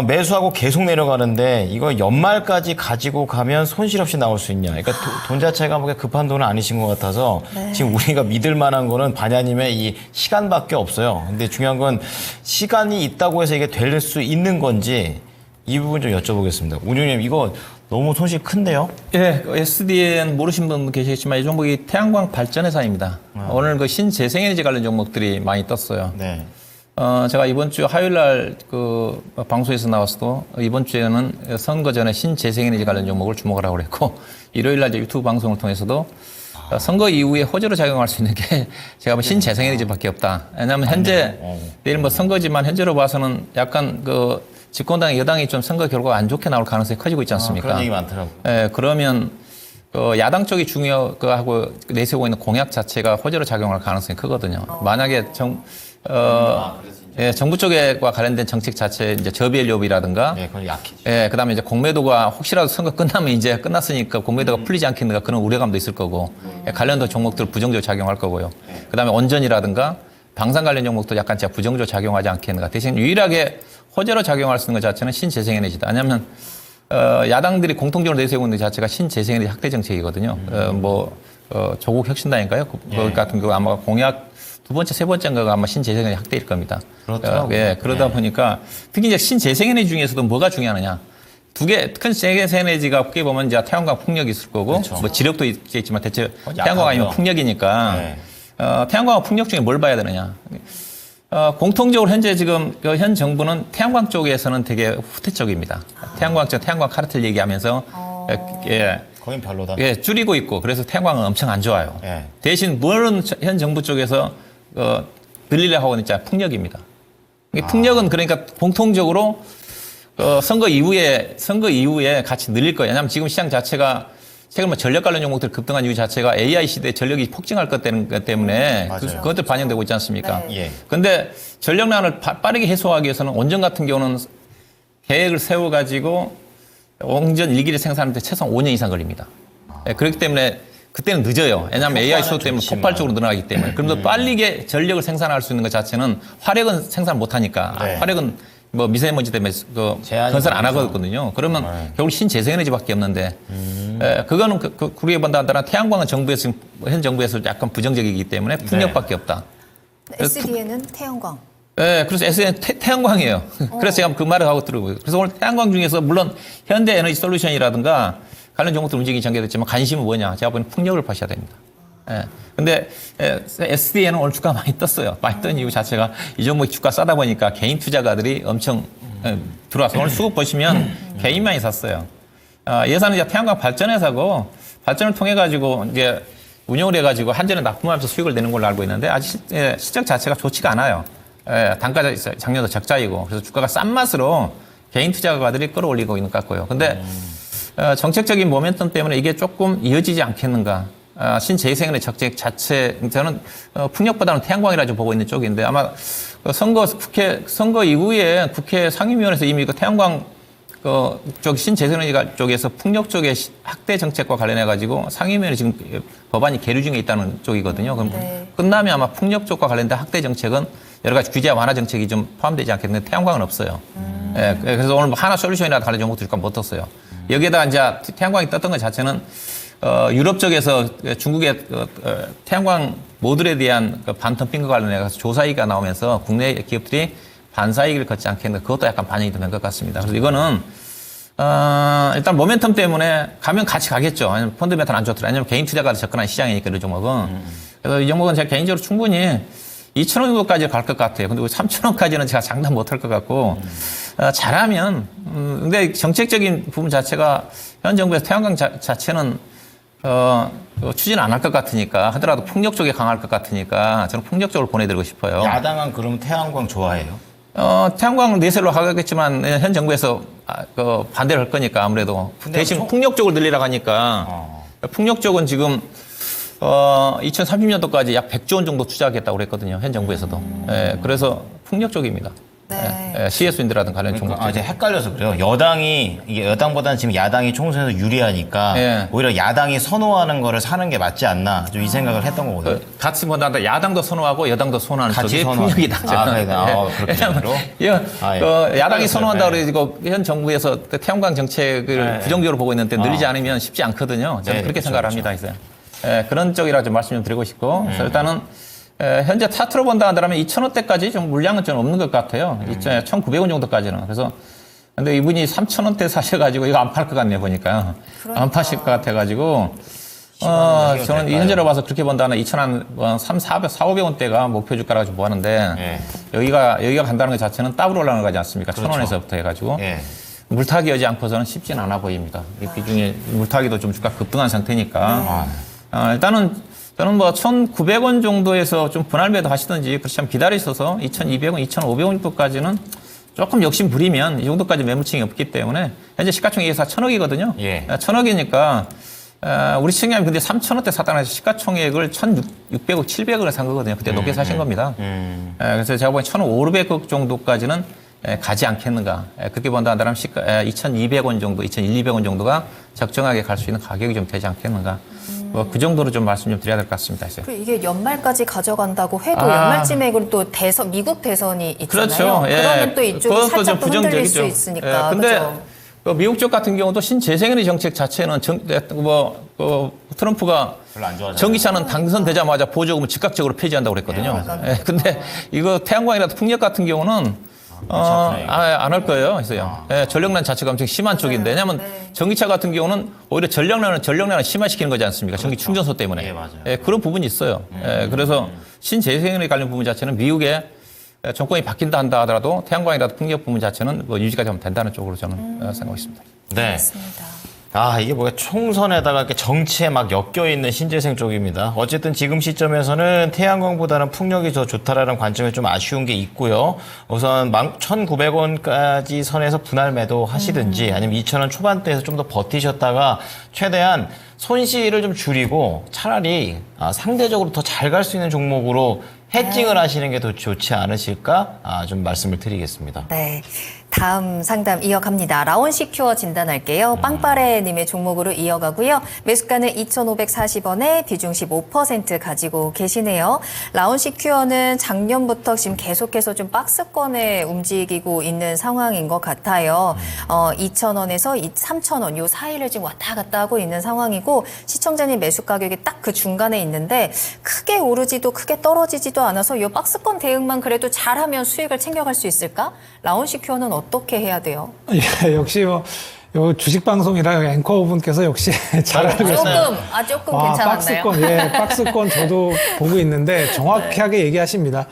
매수하고 계속 내려가는데 이거 연말까지 가지고 가면 손실 없이 나올 수 있냐. 그러니까 돈 자체가 뭐 급한 돈은 아니신 것 같아서 지금 우리가 믿을 만한 거는 반야님의 이 시간밖에 없어요. 근데 중요한 건 시간이 있다고 해서 이게 될 수 있는 건지 이 부분 좀 여쭤보겠습니다. 운용님 이거 너무 손실 큰데요? 예, SDN 모르신 분 계시겠지만 이 종목이 태양광 발전 회사입니다. 오늘 그 신재생에너지 관련 종목들이 많이 떴어요. 네. 제가 이번 주 화요일 날 그 방송에서 나왔어도 이번 주에는 선거 전에 신재생에너지 관련 종목을 주목을 하고 그랬고 일요일 날 이제 유튜브 방송을 통해서도 선거 이후에 호재로 작용할 수 있는 게 제가 보면 신재생에너지밖에 없다. 왜냐하면 현재 내일 뭐 선거지만 현재로 봐서는 약간 그 집권당 여당이 좀 선거 결과가 안 좋게 나올 가능성이 커지고 있지 않습니까? 그런 얘기 많더라고요. 예, 그러면 그 야당 쪽이 중요하고 내세우고 있는 공약 자체가 호재로 작용할 가능성이 크거든요. 만약에 정부 쪽과 관련된 정책 자체 이제 저비연료비라든가 네, 그건 약해지. 예, 그다음에 이제 공매도가 혹시라도 선거 끝나면 이제 끝났으니까 공매도가 풀리지 않겠는가 그런 우려감도 있을 거고 관련된 종목들 부정적으로 작용할 거고요. 그다음에 원전이라든가 방산 관련 종목도 약간 제가 부정적으로 작용하지 않겠는가. 대신 유일하게 호재로 작용할 수 있는 것 자체는 신재생에너지다. 왜냐하면 야당들이 공통적으로 내세우고 있는 것 자체가 신재생에너지 확대 정책이거든요. 조국 혁신당인가요? 그 같은 경우 아마 공약 두 번째, 세 번째인가가 아마 신재생에너지 확대일 겁니다. 그렇더라고요. 예, 그러다 보니까 특히 이제 신재생에너지 중에서도 뭐가 중요하느냐. 두 개, 큰 재생에너지가 어떻게 보면 이제 태양광 풍력이 있을 거고, 그렇죠. 뭐 지력도 있겠지만 대체 약하고요. 태양광 아니면 풍력이니까, 네. 태양광과 풍력 중에 뭘 봐야 되느냐. 공통적으로 현재 지금 현 정부는 태양광 쪽에서는 되게 후퇴적입니다. 태양광 카르텔 얘기하면서, 예. 거긴 별로다. 예, 줄이고 있고, 그래서 태양광은 엄청 안 좋아요. 예. 대신 뭐는 현 정부 쪽에서, 늘리려고 하고 있는 풍력입니다. 풍력은 그러니까 공통적으로, 선거 이후에 같이 늘릴 거예요. 왜냐하면 지금 시장 자체가 최근 뭐 전력 관련 종목들 급등한 이유 자체가 AI 시대에 전력이 폭증할 것 때문에 맞아요. 그것도 반영되고 있지 않습니까? 네. 예. 근데 전력난을 빠르게 해소하기 위해서는 원전 같은 경우는 계획을 세워가지고 원전 1기를 생산하는데 최소한 5년 이상 걸립니다. 예, 그렇기 때문에 그때는 늦어요. 왜냐하면 AI 수요 때문에 좋지만. 폭발적으로 늘어나기 때문에. 그런데 빠르게 전력을 생산할 수 있는 것 자체는 화력은 생산 못 하니까. 네. 화력은 뭐 미세먼지 때문에 제한이 건설 안 많죠. 하거든요. 그러면 네. 결국 신재생에너지밖에 없는데 그거는 그렇게 본다면 태양광은 정부에서 지금 현 정부에서 약간 부정적이기 때문에 풍력밖에 없다. SDN은 태양광. 네, 그래서 SN 태양광이에요. 그래서 제가 그 말을 하고 들어오고요. 그래서 오늘 태양광 중에서 물론 현대에너지솔루션이라든가 관련 종목들 움직이기 전개됐지만 관심은 뭐냐? 제가 보기엔 풍력을 파셔야 됩니다. 예. 근데 SDN은 오늘 주가 많이 떴어요. 많이 뜬 이유 자체가 이 종목이 주가 싸다 보니까 개인 투자가들이 엄청 들어와서 오늘 수급 보시면 개인만이 샀어요. 예산은 이제 태양광 발전회사고 발전을 통해 가지고 이제 운영을 해가지고 한전에 납품하면서 수익을 내는 걸로 알고 있는데 아직 실적 자체가 좋지가 않아요. 단가 작년도 적자이고 그래서 주가가 싼 맛으로 개인 투자가들이 끌어올리고 있는 것 같고요. 근데 정책적인 모멘텀 때문에 이게 조금 이어지지 않겠는가. 신재생에너지 정책 자체, 저는 풍력보다는 태양광이라 좀 보고 있는 쪽인데 아마 선거 이후에 국회 상임위원회에서 이미 그 태양광 쪽 신재생에너지 쪽에서 풍력 쪽의 확대 정책과 관련해가지고 상임위원회 지금 법안이 계류 중에 있다는 쪽이거든요. 그럼 네. 끝나면 아마 풍력 쪽과 관련된 확대 정책은 여러 가지 규제 완화 정책이 좀 포함되지 않겠는데 태양광은 없어요. 예, 그래서 오늘 뭐 하나솔루션이나 다른 종목들 주가 못 떴어요. 여기에다가 이제 태양광이 떴던 것 자체는 유럽 쪽에서 중국의 태양광 모듈에 대한 반덤핑과 관련해서 조사이가 나오면서 국내 기업들이 반사이익을 걷지 않겠는데 그것도 약간 반영이 된 것 같습니다. 그래서 이거는 일단 모멘텀 때문에 가면 같이 가겠죠. 아니면 펀드메탈 안 좋더라. 아니면 개인 투자가 접근한 시장이니까 이 종목은. 그래서 이 종목은 제가 개인적으로 충분히 2,000원 정도까지 갈 것 같아요. 근데 3,000원까지는 제가 장담 못 할 것 같고 잘하면 근데 정책적인 부분 자체가 현 정부에서 태양광 자체는 추진 안 할 것 같으니까 하더라도 풍력 쪽에 강할 것 같으니까 저는 풍력 쪽으로 보내드리고 싶어요. 야당은 그럼 태양광 좋아해요? 태양광 내세로 하겠지만 현 정부에서 반대를 할 거니까 아무래도 대신 풍력 쪽을 늘리라고 하니까 풍력 쪽은 지금 2030년도까지 약 100조 원 정도 투자하겠다고 그랬거든요. 현 정부에서도. 예, 그래서 풍력 쪽입니다. 네. CS인드라든 관련 그러니까 종목. 이제 헷갈려서 그래요. 이게 여당보다는 지금 야당이 총선에서 유리하니까 예. 오히려 야당이 선호하는 거를 사는 게 맞지 않나 좀 이 생각을 했던 거거든요. 같이 보다 야당도 선호하고 여당도 선호하는 같이 쪽이 선호하는 풍력이다. 아, 그렇게 왜냐하면 야당이 선호한다 그래고 현 정부에서 태양광 정책을 부정적으로 보고 있는데 늘리지 않으면 쉽지 않거든요. 저는 그렇게 생각을 합니다. 그래서 그런 쪽이라 좀 말씀 좀 드리고 싶고 그래서 일단은 현재 차트로 본다 하더라면 2,000원대까지 좀 물량은 좀 없는 것 같아요. 1,900원 정도까지는. 그래서 근데 이분이 3,000원대 사셔가지고 이거 안 팔 것 같네요 보니까 안 파실 것 같아가지고 저는 현재로 봐서 그렇게 본다면 2,400원대가 목표 주가라고 좀 보았는데 여기가 간다는 것 자체는 더블 올라가는 거지 않습니까? 그렇죠. 1,000원에서부터 해가지고 물타기 여지 않고서는 쉽지는 않아 보입니다. 이 비중에 물타기도 좀 주가 급등한 상태니까 일단은 저는 뭐 1,900원 정도에서 좀 분할 매도 하시든지 그렇지 않으면 기다리셔서 2,200원, 2,500원 정도까지는 조금 욕심 부리면 이 정도까지 매물층이 없기 때문에 현재 시가총액에서 1,000억이거든요. 1,000억이니까 우리 시청자님 근데 3,000원대 사다가 시가총액을 1,600억, 700억을 산 거거든요. 그때 높게 사신 겁니다. 그래서 제가 보기엔 1,500억 정도까지는 가지 않겠는가. 그렇게 본다 한다면 2,200원 정도, 2,200원 정도가 적정하게 갈 수 있는 가격이 좀 되지 않겠는가. 그 정도로 좀 말씀 좀 드려야 될 것 같습니다. 이게 연말까지 가져간다고 해도 연말쯤에 또 미국 대선이 있잖아요. 그렇죠. 그러면 또 이쪽이 살짝 또 흔들릴 수 부정적이죠. 있으니까. 근데 그렇죠? 미국 쪽 같은 경우도 신재생에너지 정책 자체는 트럼프가 별로 안 좋아하잖아요. 전기차는 당선되자마자 보조금을 즉각적으로 폐지한다고 그랬거든요. 근데 이거 태양광이라도 풍력 같은 경우는 안 할 거예요. 그래서요. 전력난 자체가 엄청 심한 쪽인데, 왜냐하면 전기차 같은 경우는 오히려 전력난을 심화시키는 거지 않습니까? 전기 충전소 때문에. 맞아요. 그런 부분이 있어요. 그래서 신재생에너지 관련 부분 자체는 미국의 정권이 바뀐다 한다 하더라도 태양광이라도 풍력 부분 자체는 뭐 유지가 좀 된다는 쪽으로 저는 생각하고 있습니다. 네. 맞습니다. 이게 뭐야 총선에다가 이렇게 정치에 막 엮여 있는 신재생 쪽입니다. 어쨌든 지금 시점에서는 태양광보다는 풍력이 더 좋다라는 관점에 좀 아쉬운 게 있고요. 우선 1,900원까지 선에서 분할 매도 하시든지 아니면 2,000원 초반대에서 좀 더 버티셨다가 최대한 손실을 좀 줄이고 차라리 상대적으로 더 잘 갈 수 있는 종목으로 해칭을 하시는 게 더 좋지 않으실까 좀 말씀을 드리겠습니다. 네. 다음 상담 이어갑니다. 라온시큐어 진단할게요. 빵빠레님의 종목으로 이어가고요. 매수가는 2,540원에 비중 15% 가지고 계시네요. 라온시큐어는 작년부터 지금 계속해서 좀 박스권에 움직이고 있는 상황인 것 같아요. 2,000원에서 3,000원 요 사이를 지금 왔다 갔다 하고 있는 상황이고 시청자님 매수 가격이 딱 그 중간에 있는데 크게 오르지도 크게 떨어지지도 않아서 요 박스권 대응만 그래도 잘하면 수익을 챙겨갈 수 있을까? 라온시큐어는 어떻게 해야 돼요? 예, 역시 요 주식 방송이라 앵커 분께서 역시 잘 알고 계세요. 조금 괜찮았나요? 박스권 저도 보고 있는데 정확하게 얘기하십니다.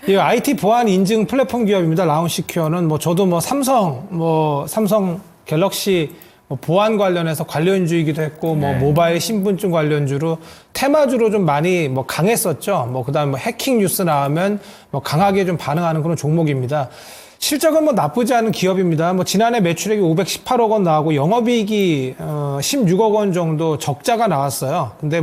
이 IT 보안 인증 플랫폼 기업입니다. 라운시큐어는 저도 삼성 갤럭시 보안 관련해서 관련주이기도 했고 모바일 신분증 관련주로 테마주로 좀 많이 강했었죠. 그다음에 해킹 뉴스 나오면 강하게 좀 반응하는 그런 종목입니다. 실적은 나쁘지 않은 기업입니다. 지난해 매출액이 518억 원 나오고 영업이익이 16억 원 정도 적자가 나왔어요. 근데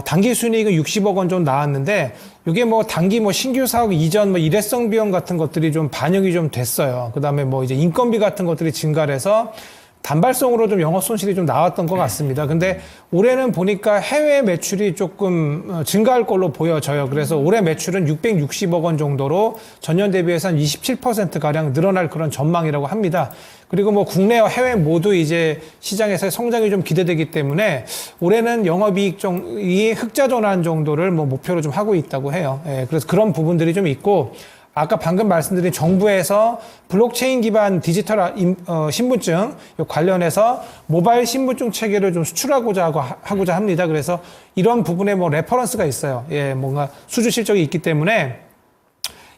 단기 순이익은 60억 원 정도 나왔는데 이게 단기 신규 사업 이전 일회성 비용 같은 것들이 좀 반영이 좀 됐어요. 그다음에 이제 인건비 같은 것들이 증가를 해서 단발성으로 좀 영업 손실이 좀 나왔던 것 같습니다. 근데 올해는 보니까 해외 매출이 조금 증가할 걸로 보여져요. 그래서 올해 매출은 660억 원 정도로 전년 대비해서 한 27%가량 늘어날 그런 전망이라고 합니다. 그리고 국내와 해외 모두 이제 시장에서의 성장이 좀 기대되기 때문에 올해는 영업이익이 흑자 전환 정도를 목표로 좀 하고 있다고 해요. 그래서 그런 부분들이 좀 있고 아까 방금 말씀드린 정부에서 블록체인 기반 디지털 신분증 관련해서 모바일 신분증 체계를 좀 수출하고자 하고자 합니다. 그래서 이런 부분에 레퍼런스가 있어요. 뭔가 수주 실적이 있기 때문에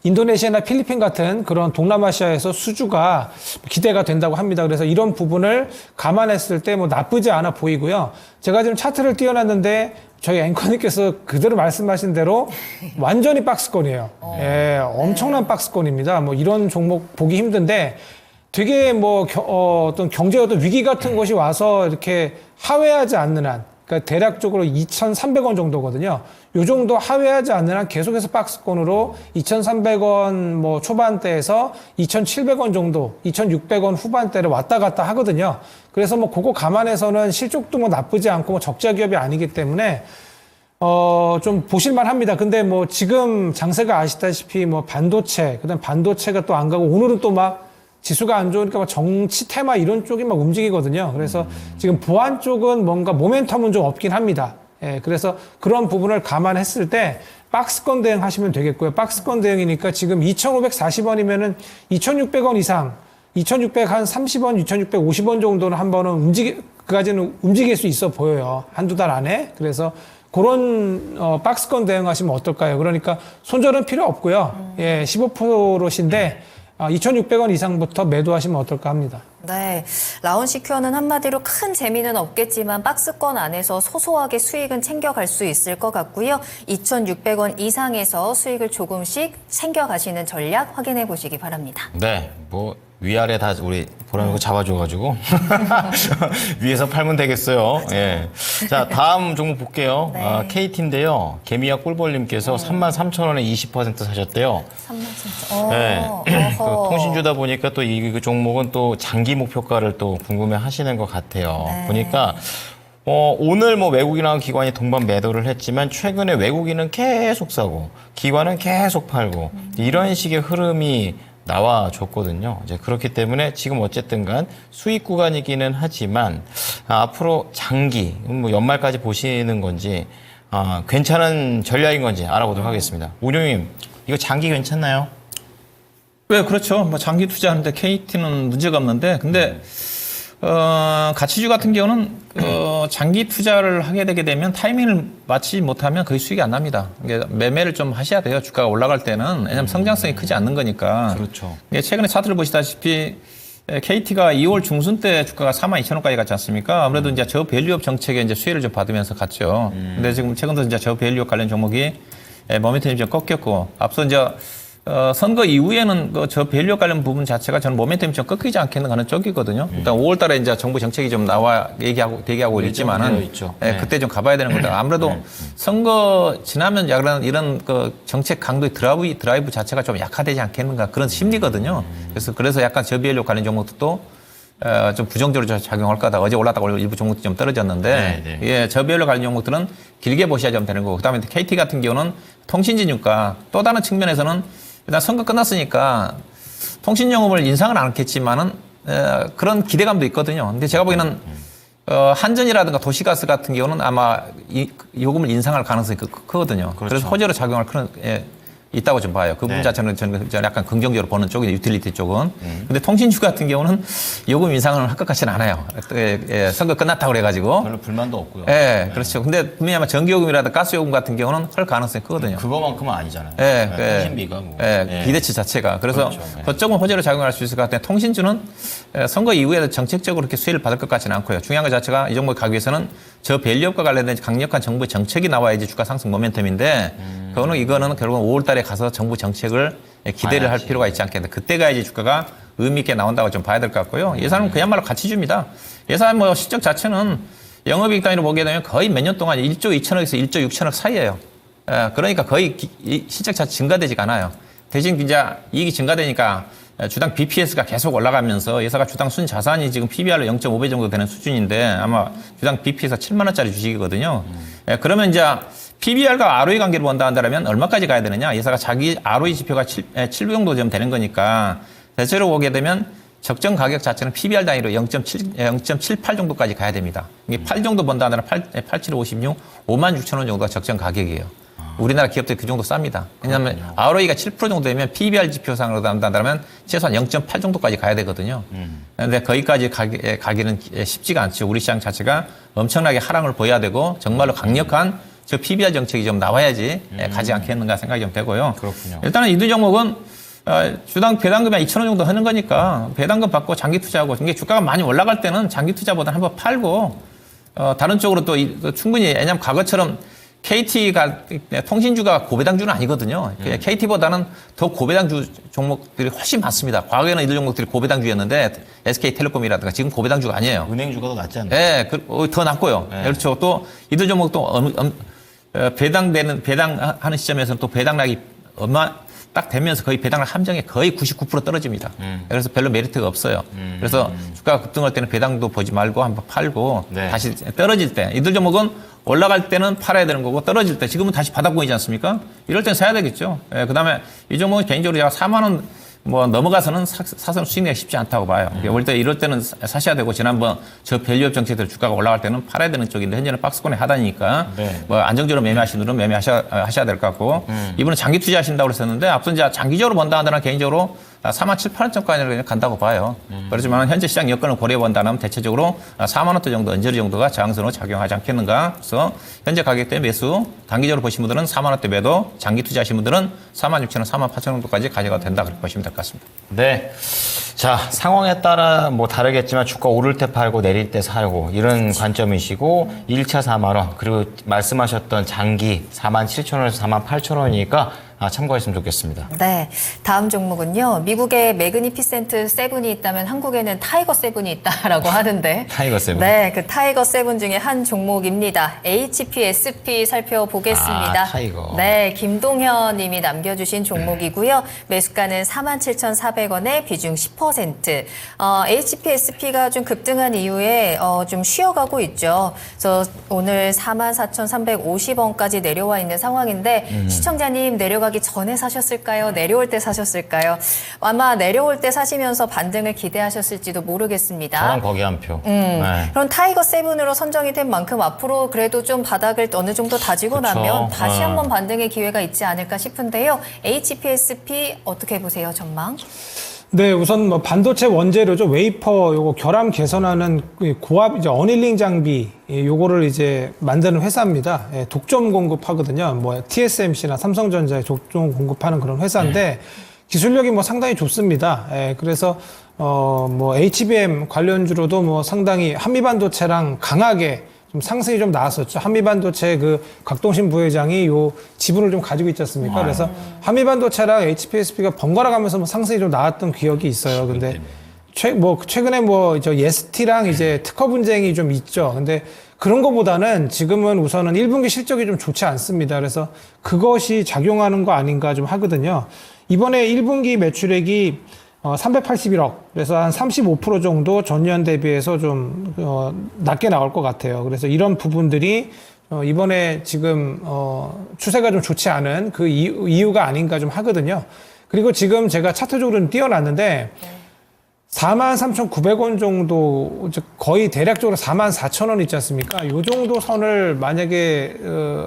인도네시아나 필리핀 같은 그런 동남아시아에서 수주가 기대가 된다고 합니다. 그래서 이런 부분을 감안했을 때 나쁘지 않아 보이고요. 제가 지금 차트를 띄워놨는데 저희 앵커님께서 그대로 말씀하신 대로 완전히 박스권이에요. 엄청난 박스권입니다. 이런 종목 보기 힘든데 되게 어떤 경제 어떤 위기 같은 것이 와서 이렇게 하회하지 않는 한 그러니까 대략적으로 2,300원 정도거든요. 요 정도 하회하지 않는 한 계속해서 박스권으로 2,300원 뭐 초반대에서 2,700원 정도, 2,600원 후반대를 왔다 갔다 하거든요. 그래서 뭐 그거 감안해서는 실적도 뭐 나쁘지 않고 뭐 적자 기업이 아니기 때문에 좀 보실만 합니다. 근데 뭐 지금 장세가 아시다시피 뭐 반도체, 그다음 반도체가 또 안 가고 오늘은 또 막 지수가 안 좋으니까 막 정치 테마 이런 쪽이 막 움직이거든요. 그래서 지금 보안 쪽은 뭔가 모멘텀은 좀 없긴 합니다. 예, 그래서 그런 부분을 감안했을 때 박스권 대응 하시면 되겠고요. 박스권 대응이니까 지금 2,540원이면은 2,600원 이상, 2,630원, 2,650원 정도는 한 번은 그까지는 움직일 수 있어 보여요. 한두 달 안에. 그래서 그런 박스권 대응하시면 어떨까요? 그러니까 손절은 필요 없고요. 예, 15%인데 2,600원 이상부터 매도하시면 어떨까 합니다. 네, 라운시큐어는 한마디로 큰 재미는 없겠지만 박스권 안에서 소소하게 수익은 챙겨갈 수 있을 것 같고요. 2,600원 이상에서 수익을 조금씩 챙겨가시는 전략 확인해 보시기 바랍니다. 네, 뭐 위아래 다 우리 보라는 거 잡아줘가지고 위에서 팔면 되겠어요. 예. 자, 다음 종목 볼게요. 네. KT인데요. 개미와 꿀벌님께서 33,000원에 20% 사셨대요. 33,000원. 네. 그 통신주다 보니까 또 이 종목은 또 장기 목표가를 또 궁금해 하시는 것 같아요. 네. 보니까 오늘 뭐 외국인하고 기관이 동반 매도를 했지만 최근에 외국인은 계속 사고 기관은 계속 팔고 이런 식의 흐름이 나와줬거든요. 이제 그렇기 때문에 지금 어쨌든 간 수익 구간이기는 하지만 앞으로 장기, 뭐 연말까지 보시는 건지 괜찮은 전략인 건지 알아보도록 하겠습니다. 운용님, 이거 장기 괜찮나요? 네, 그렇죠. 뭐 장기 투자하는데 KT는 문제가 없는데, 근데 가치주 같은 경우는 장기 투자를 하게 되게 되면 타이밍을 맞추지 못하면 거의 수익이 안 납니다. 이게 매매를 좀 하셔야 돼요. 주가가 올라갈 때는. 왜냐하면 성장성이 크지 않는 거니까. 그렇죠. 이게 최근에 차트를 보시다시피 KT가 2월 중순 때 주가가 42,000원까지 갔지 않습니까? 아무래도 이제 저밸류업 정책에 이제 수혜를 좀 받으면서 갔죠. 근데 지금 최근 들어 이제 저밸류업 관련 종목이 모멘텀이 좀 꺾였고, 앞서 이제 선거 이후에는 그 저 밸류 관련 부분 자체가 저는 모멘텀이 좀 꺾이지 않겠는 하는 쪽이거든요. 일단 5월 달에 이제 정부 정책이 좀 나와 대기하고 있지만은 있죠. 예, 네. 그때 좀 가봐야 되는 거다. 아무래도 선거 지나면 약간 이런 그 정책 강도의 드라이브 자체가 좀 약화되지 않겠는가 그런 심리거든요. 그래서 약간 저밸류 관련 종목도 좀 부정적으로 작용할 거다. 어제 올랐다고 일부 종목도 좀 떨어졌는데, 네, 네. 예, 저별로 관련 종목들은 길게 보셔야 좀 되는 거고, 그다음에 KT 같은 경우는 통신진유가 또 다른 측면에서는 일단 선거 끝났으니까 통신요금을 인상은 않겠지만은 그런 기대감도 있거든요. 근데 제가 보기에는 한전이라든가 도시가스 같은 경우는 아마 요금을 인상할 가능성이 크거든요. 그렇죠. 그래서 호재로 작용할 그런 있다고 좀 봐요. 그 부분 네. 자체는 저는 약간 긍정적으로 보는 쪽이 유틸리티 쪽은. 근데 통신주 같은 경우는 요금 인상을 할 것 같지는 않아요. 선거 끝났다고 그래가지고. 별로 불만도 없고요. 예, 그렇죠. 근데 분명히 아마 전기요금이라든가 가스요금 같은 경우는 할 가능성이 크거든요. 그거만큼은 아니잖아요. 예, 통신비가 뭐. 기대치 자체가. 그래서 그렇죠. 그쪽은 호재로 작용할 수 있을 것 같아요. 통신주는 선거 이후에 정책적으로 그렇게 수혜를 받을 것 같지는 않고요. 중요한 것 자체가 이 종목을 가기 위해서는 저 밸류업과 관련된 강력한 정부의 정책이 나와야지 주가 상승 모멘텀인데 이거는 결국은 5월 달에 가서 정부 정책을 기대를 할 필요가 있지 않겠나. 그때 가야지 주가가 의미 있게 나온다고 좀 봐야 될 것 같고요. 예산은 그야말로 가치주입니다. 예산 뭐 실적 자체는 영업이익 단위로 보게 되면 거의 몇 년 동안 1조 2천억에서 1조 6천억 사이예요. 그러니까 거의 실적 자체 증가되지가 않아요. 대신 이제 이익이 증가되니까 주당 BPS가 계속 올라가면서 회사가 주당 순 자산이 지금 PBR로 0.5배 정도 되는 수준인데 아마 주당 BPS가 7만 원짜리 주식이거든요. 그러면 이제 PBR과 ROE 관계를 본다 한다면 얼마까지 가야 되느냐? 회사가 자기 ROE 지표가 7 정도 좀 되는 거니까 대체로 보게 되면 적정 가격 자체는 PBR 단위로 0.78 정도까지 가야 됩니다. 이게 8 정도 본다 한다면 8756, 5만 6천 원 정도가 적정 가격이에요. 우리나라 기업들이 그 정도 쌉니다. 왜냐하면 ROE가 7% 정도 되면 PBR 지표상으로 한다면 최소한 0.8 정도까지 가야 되거든요. 그런데 거기까지 가기는 쉽지가 않죠. 우리 시장 자체가 엄청나게 하락을 보여야 되고 정말로 강력한 저 PBR 정책이 좀 나와야지 가지 않겠는가 생각이 좀 되고요. 그렇군요. 일단은 이 두 종목은 주당 배당금이 2,000원 정도 하는 거니까 배당금 받고 장기 투자하고 이게 주가가 많이 올라갈 때는 장기 투자보다 한번 팔고 다른 쪽으로 또 충분히 왜냐하면 과거처럼 KT가 통신주가 고배당주는 아니거든요. KT보다는 더 고배당주 종목들이 훨씬 많습니다. 과거에는 이들 종목들이 고배당주였는데 SK텔레콤이라든가 지금 고배당주가 아니에요. 은행주가 더 낫지 않나요? 네, 더 낫고요. 네. 그렇죠. 또 이들 종목도 배당하는 시점에서는 또 배당락이 딱 되면서 거의 배당락 함정에 거의 99% 떨어집니다. 그래서 별로 메리트가 없어요. 그래서 주가가 급등할 때는 배당도 보지 말고 한번 팔고 네. 다시 떨어질 때 이들 종목은 올라갈 때는 팔아야 되는 거고 떨어질 때 지금은 다시 바닥권이지 않습니까? 이럴 땐 사야 되겠죠. 예, 그다음에 이 종목은 개인적으로 제가 4만 원 뭐 넘어가서는 사서 수익 내기 쉽지 않다고 봐요. 이럴 때는 사셔야 되고 지난번 저 밸류업 정책들 주가가 올라갈 때는 팔아야 되는 쪽인데 현재는 박스권의 하단이니까 네. 뭐 안정적으로 매매하시는 분은 매매하셔야 될 것 같고 이분은 장기 투자하신다고 그랬었는데 앞서 이제 장기적으로 본다 하더라도 개인적으로 4만 7, 8원까지는 그냥 간다고 봐요. 그렇지만 현재 시장 여건을 고려해 본다면 대체적으로 4만 원대 정도 언저리 정도가 저항선으로 작용하지 않겠는가. 그래서 현재 가격대 매수 단기적으로 보신 분들은 4만 원대 매도 장기 투자하신 분들은 4만 6천 원, 4만 8천 원 정도까지 가져가도 된다 그렇게 보시면 될 것 같습니다. 네. 자, 상황에 따라 뭐 다르겠지만 주가 오를 때 팔고 내릴 때 사고 이런 관점이시고 1차 4만 원 그리고 말씀하셨던 장기 4만 7천 원에서 4만 8천 원이니까 참고했으면 좋겠습니다. 네, 다음 종목은요. 미국에 매그니피센트 세븐이 있다면 한국에는 타이거 세븐이 있다라고 하는데. 타이거 세븐. 네, 그 타이거 세븐 중에 한 종목입니다. HPSP 살펴보겠습니다. 아, 타이거. 네, 김동현 님이 남겨주신 종목이고요. 매수가는 47,400원에 비중 10%. HPSP가 좀 급등한 이후에 좀 쉬어가고 있죠. 그래서 오늘 44,350원까지 내려와 있는 상황인데 시청자님 내려가기 전에 사셨을까요? 내려올 때 사셨을까요? 아마 내려올 때 사시면서 반등을 기대하셨을지도 모르겠습니다. 저랑 거기 한 표. 네. 그럼 타이거 세븐으로 선정이 된 만큼 앞으로 그래도 좀 바닥을 어느 정도 다지고 그쵸. 나면 다시 한번 반등의 기회가 있지 않을까 싶은데요. HPSP 어떻게 보세요, 전망? 네, 우선 뭐 반도체 원재료죠. 웨이퍼 요거 결함 개선하는 고압 이제 어닐링 장비 요거를 이제 만드는 회사입니다. 예, 독점 공급하거든요. 뭐 TSMC나 삼성전자에 독점 공급하는 그런 회사인데 기술력이 뭐 상당히 좋습니다. 예, 그래서 뭐 HBM 관련주로도 뭐 상당히 한미반도체랑 강하게 좀 상승이 좀 나왔었죠. 한미반도체 그 곽동신 부회장이 요 지분을 좀 가지고 있지 않습니까? 그래서 한미반도체랑 HPSP가 번갈아 가면서 뭐 상승이 좀 나왔던 기억이 있어요. 근데 최근에 뭐 저 예스티랑 이제 특허 분쟁이 좀 있죠. 근데 그런 거보다는 지금은 우선은 1분기 실적이 좀 좋지 않습니다. 그래서 그것이 작용하는 거 아닌가 좀 하거든요. 이번에 1분기 매출액이 381억. 그래서 한 35% 정도 전년 대비해서 좀 낮게 나올 것 같아요. 그래서 이런 부분들이 이번에 지금 추세가 좀 좋지 않은 그 이유가 아닌가 좀 하거든요. 그리고 지금 제가 차트적으로는 띄워놨는데 43,900원 정도, 거의 대략적으로 44,000원 있지 않습니까? 이 정도 선을 만약에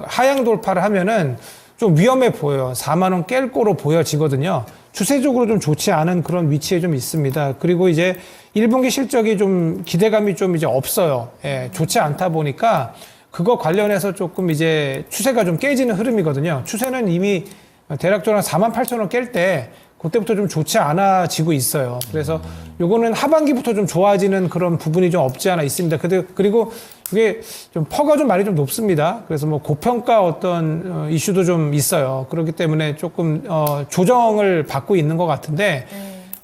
하향 돌파를 하면은 좀 위험해 보여요. 4만 원 깰 거로 보여지거든요. 추세적으로 좀 좋지 않은 그런 위치에 좀 있습니다. 그리고 이제 1분기 실적이 좀 기대감이 좀 이제 없어요. 예, 좋지 않다 보니까 그거 관련해서 조금 이제 추세가 좀 깨지는 흐름이거든요. 추세는 이미 대략적으로 48,000원 깰 때 그때부터 좀 좋지 않아지고 있어요. 그래서 요거는 하반기부터 좀 좋아지는 그런 부분이 좀 없지 않아 있습니다. 그리고 그게 좀 퍼가 좀 많이 좀 높습니다. 그래서 뭐 고평가 어떤 이슈도 좀 있어요. 그렇기 때문에 조금 조정을 받고 있는 것 같은데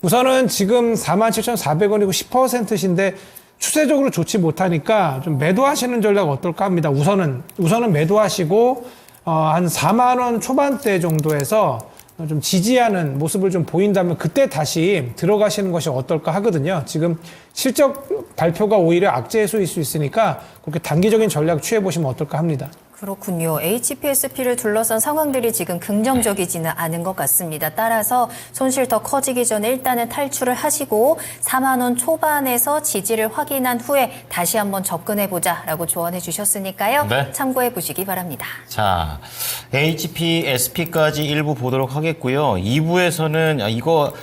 우선은 지금 47,400원이고 10%신데 추세적으로 좋지 못하니까 좀 매도하시는 전략 어떨까 합니다. 우선은 매도하시고 한 4만 원 초반대 정도에서 좀 지지하는 모습을 좀 보인다면 그때 다시 들어가시는 것이 어떨까 하거든요. 지금 실적 발표가 오히려 악재수일 수 있으니까 그렇게 단기적인 전략 취해보시면 어떨까 합니다. 그렇군요. HPSP를 둘러싼 상황들이 지금 긍정적이지는 않은 것 같습니다. 따라서 손실 더 커지기 전에 일단은 탈출을 하시고 4만 원 초반에서 지지를 확인한 후에 다시 한번 접근해보자라고 조언해 주셨으니까요. 네. 참고해 보시기 바랍니다. 자, HPSP까지 일부 보도록 하겠고요. 2부에서는 이거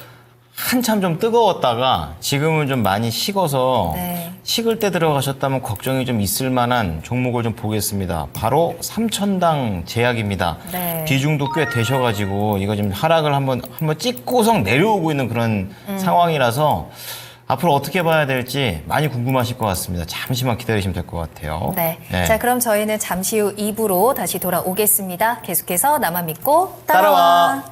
한참 좀 뜨거웠다가 지금은 좀 많이 식어서 네. 식을 때 들어가셨다면 걱정이 좀 있을 만한 종목을 좀 보겠습니다. 바로 삼천당 제약입니다. 네. 비중도 꽤 되셔가지고 이거 지금 하락을 한번 찍고서 내려오고 있는 그런 상황이라서 앞으로 어떻게 봐야 될지 많이 궁금하실 것 같습니다. 잠시만 기다리시면 될 것 같아요. 네. 네. 자, 그럼 저희는 잠시 후 2부로 다시 돌아오겠습니다. 계속해서 나만 믿고 따라와. 따라와.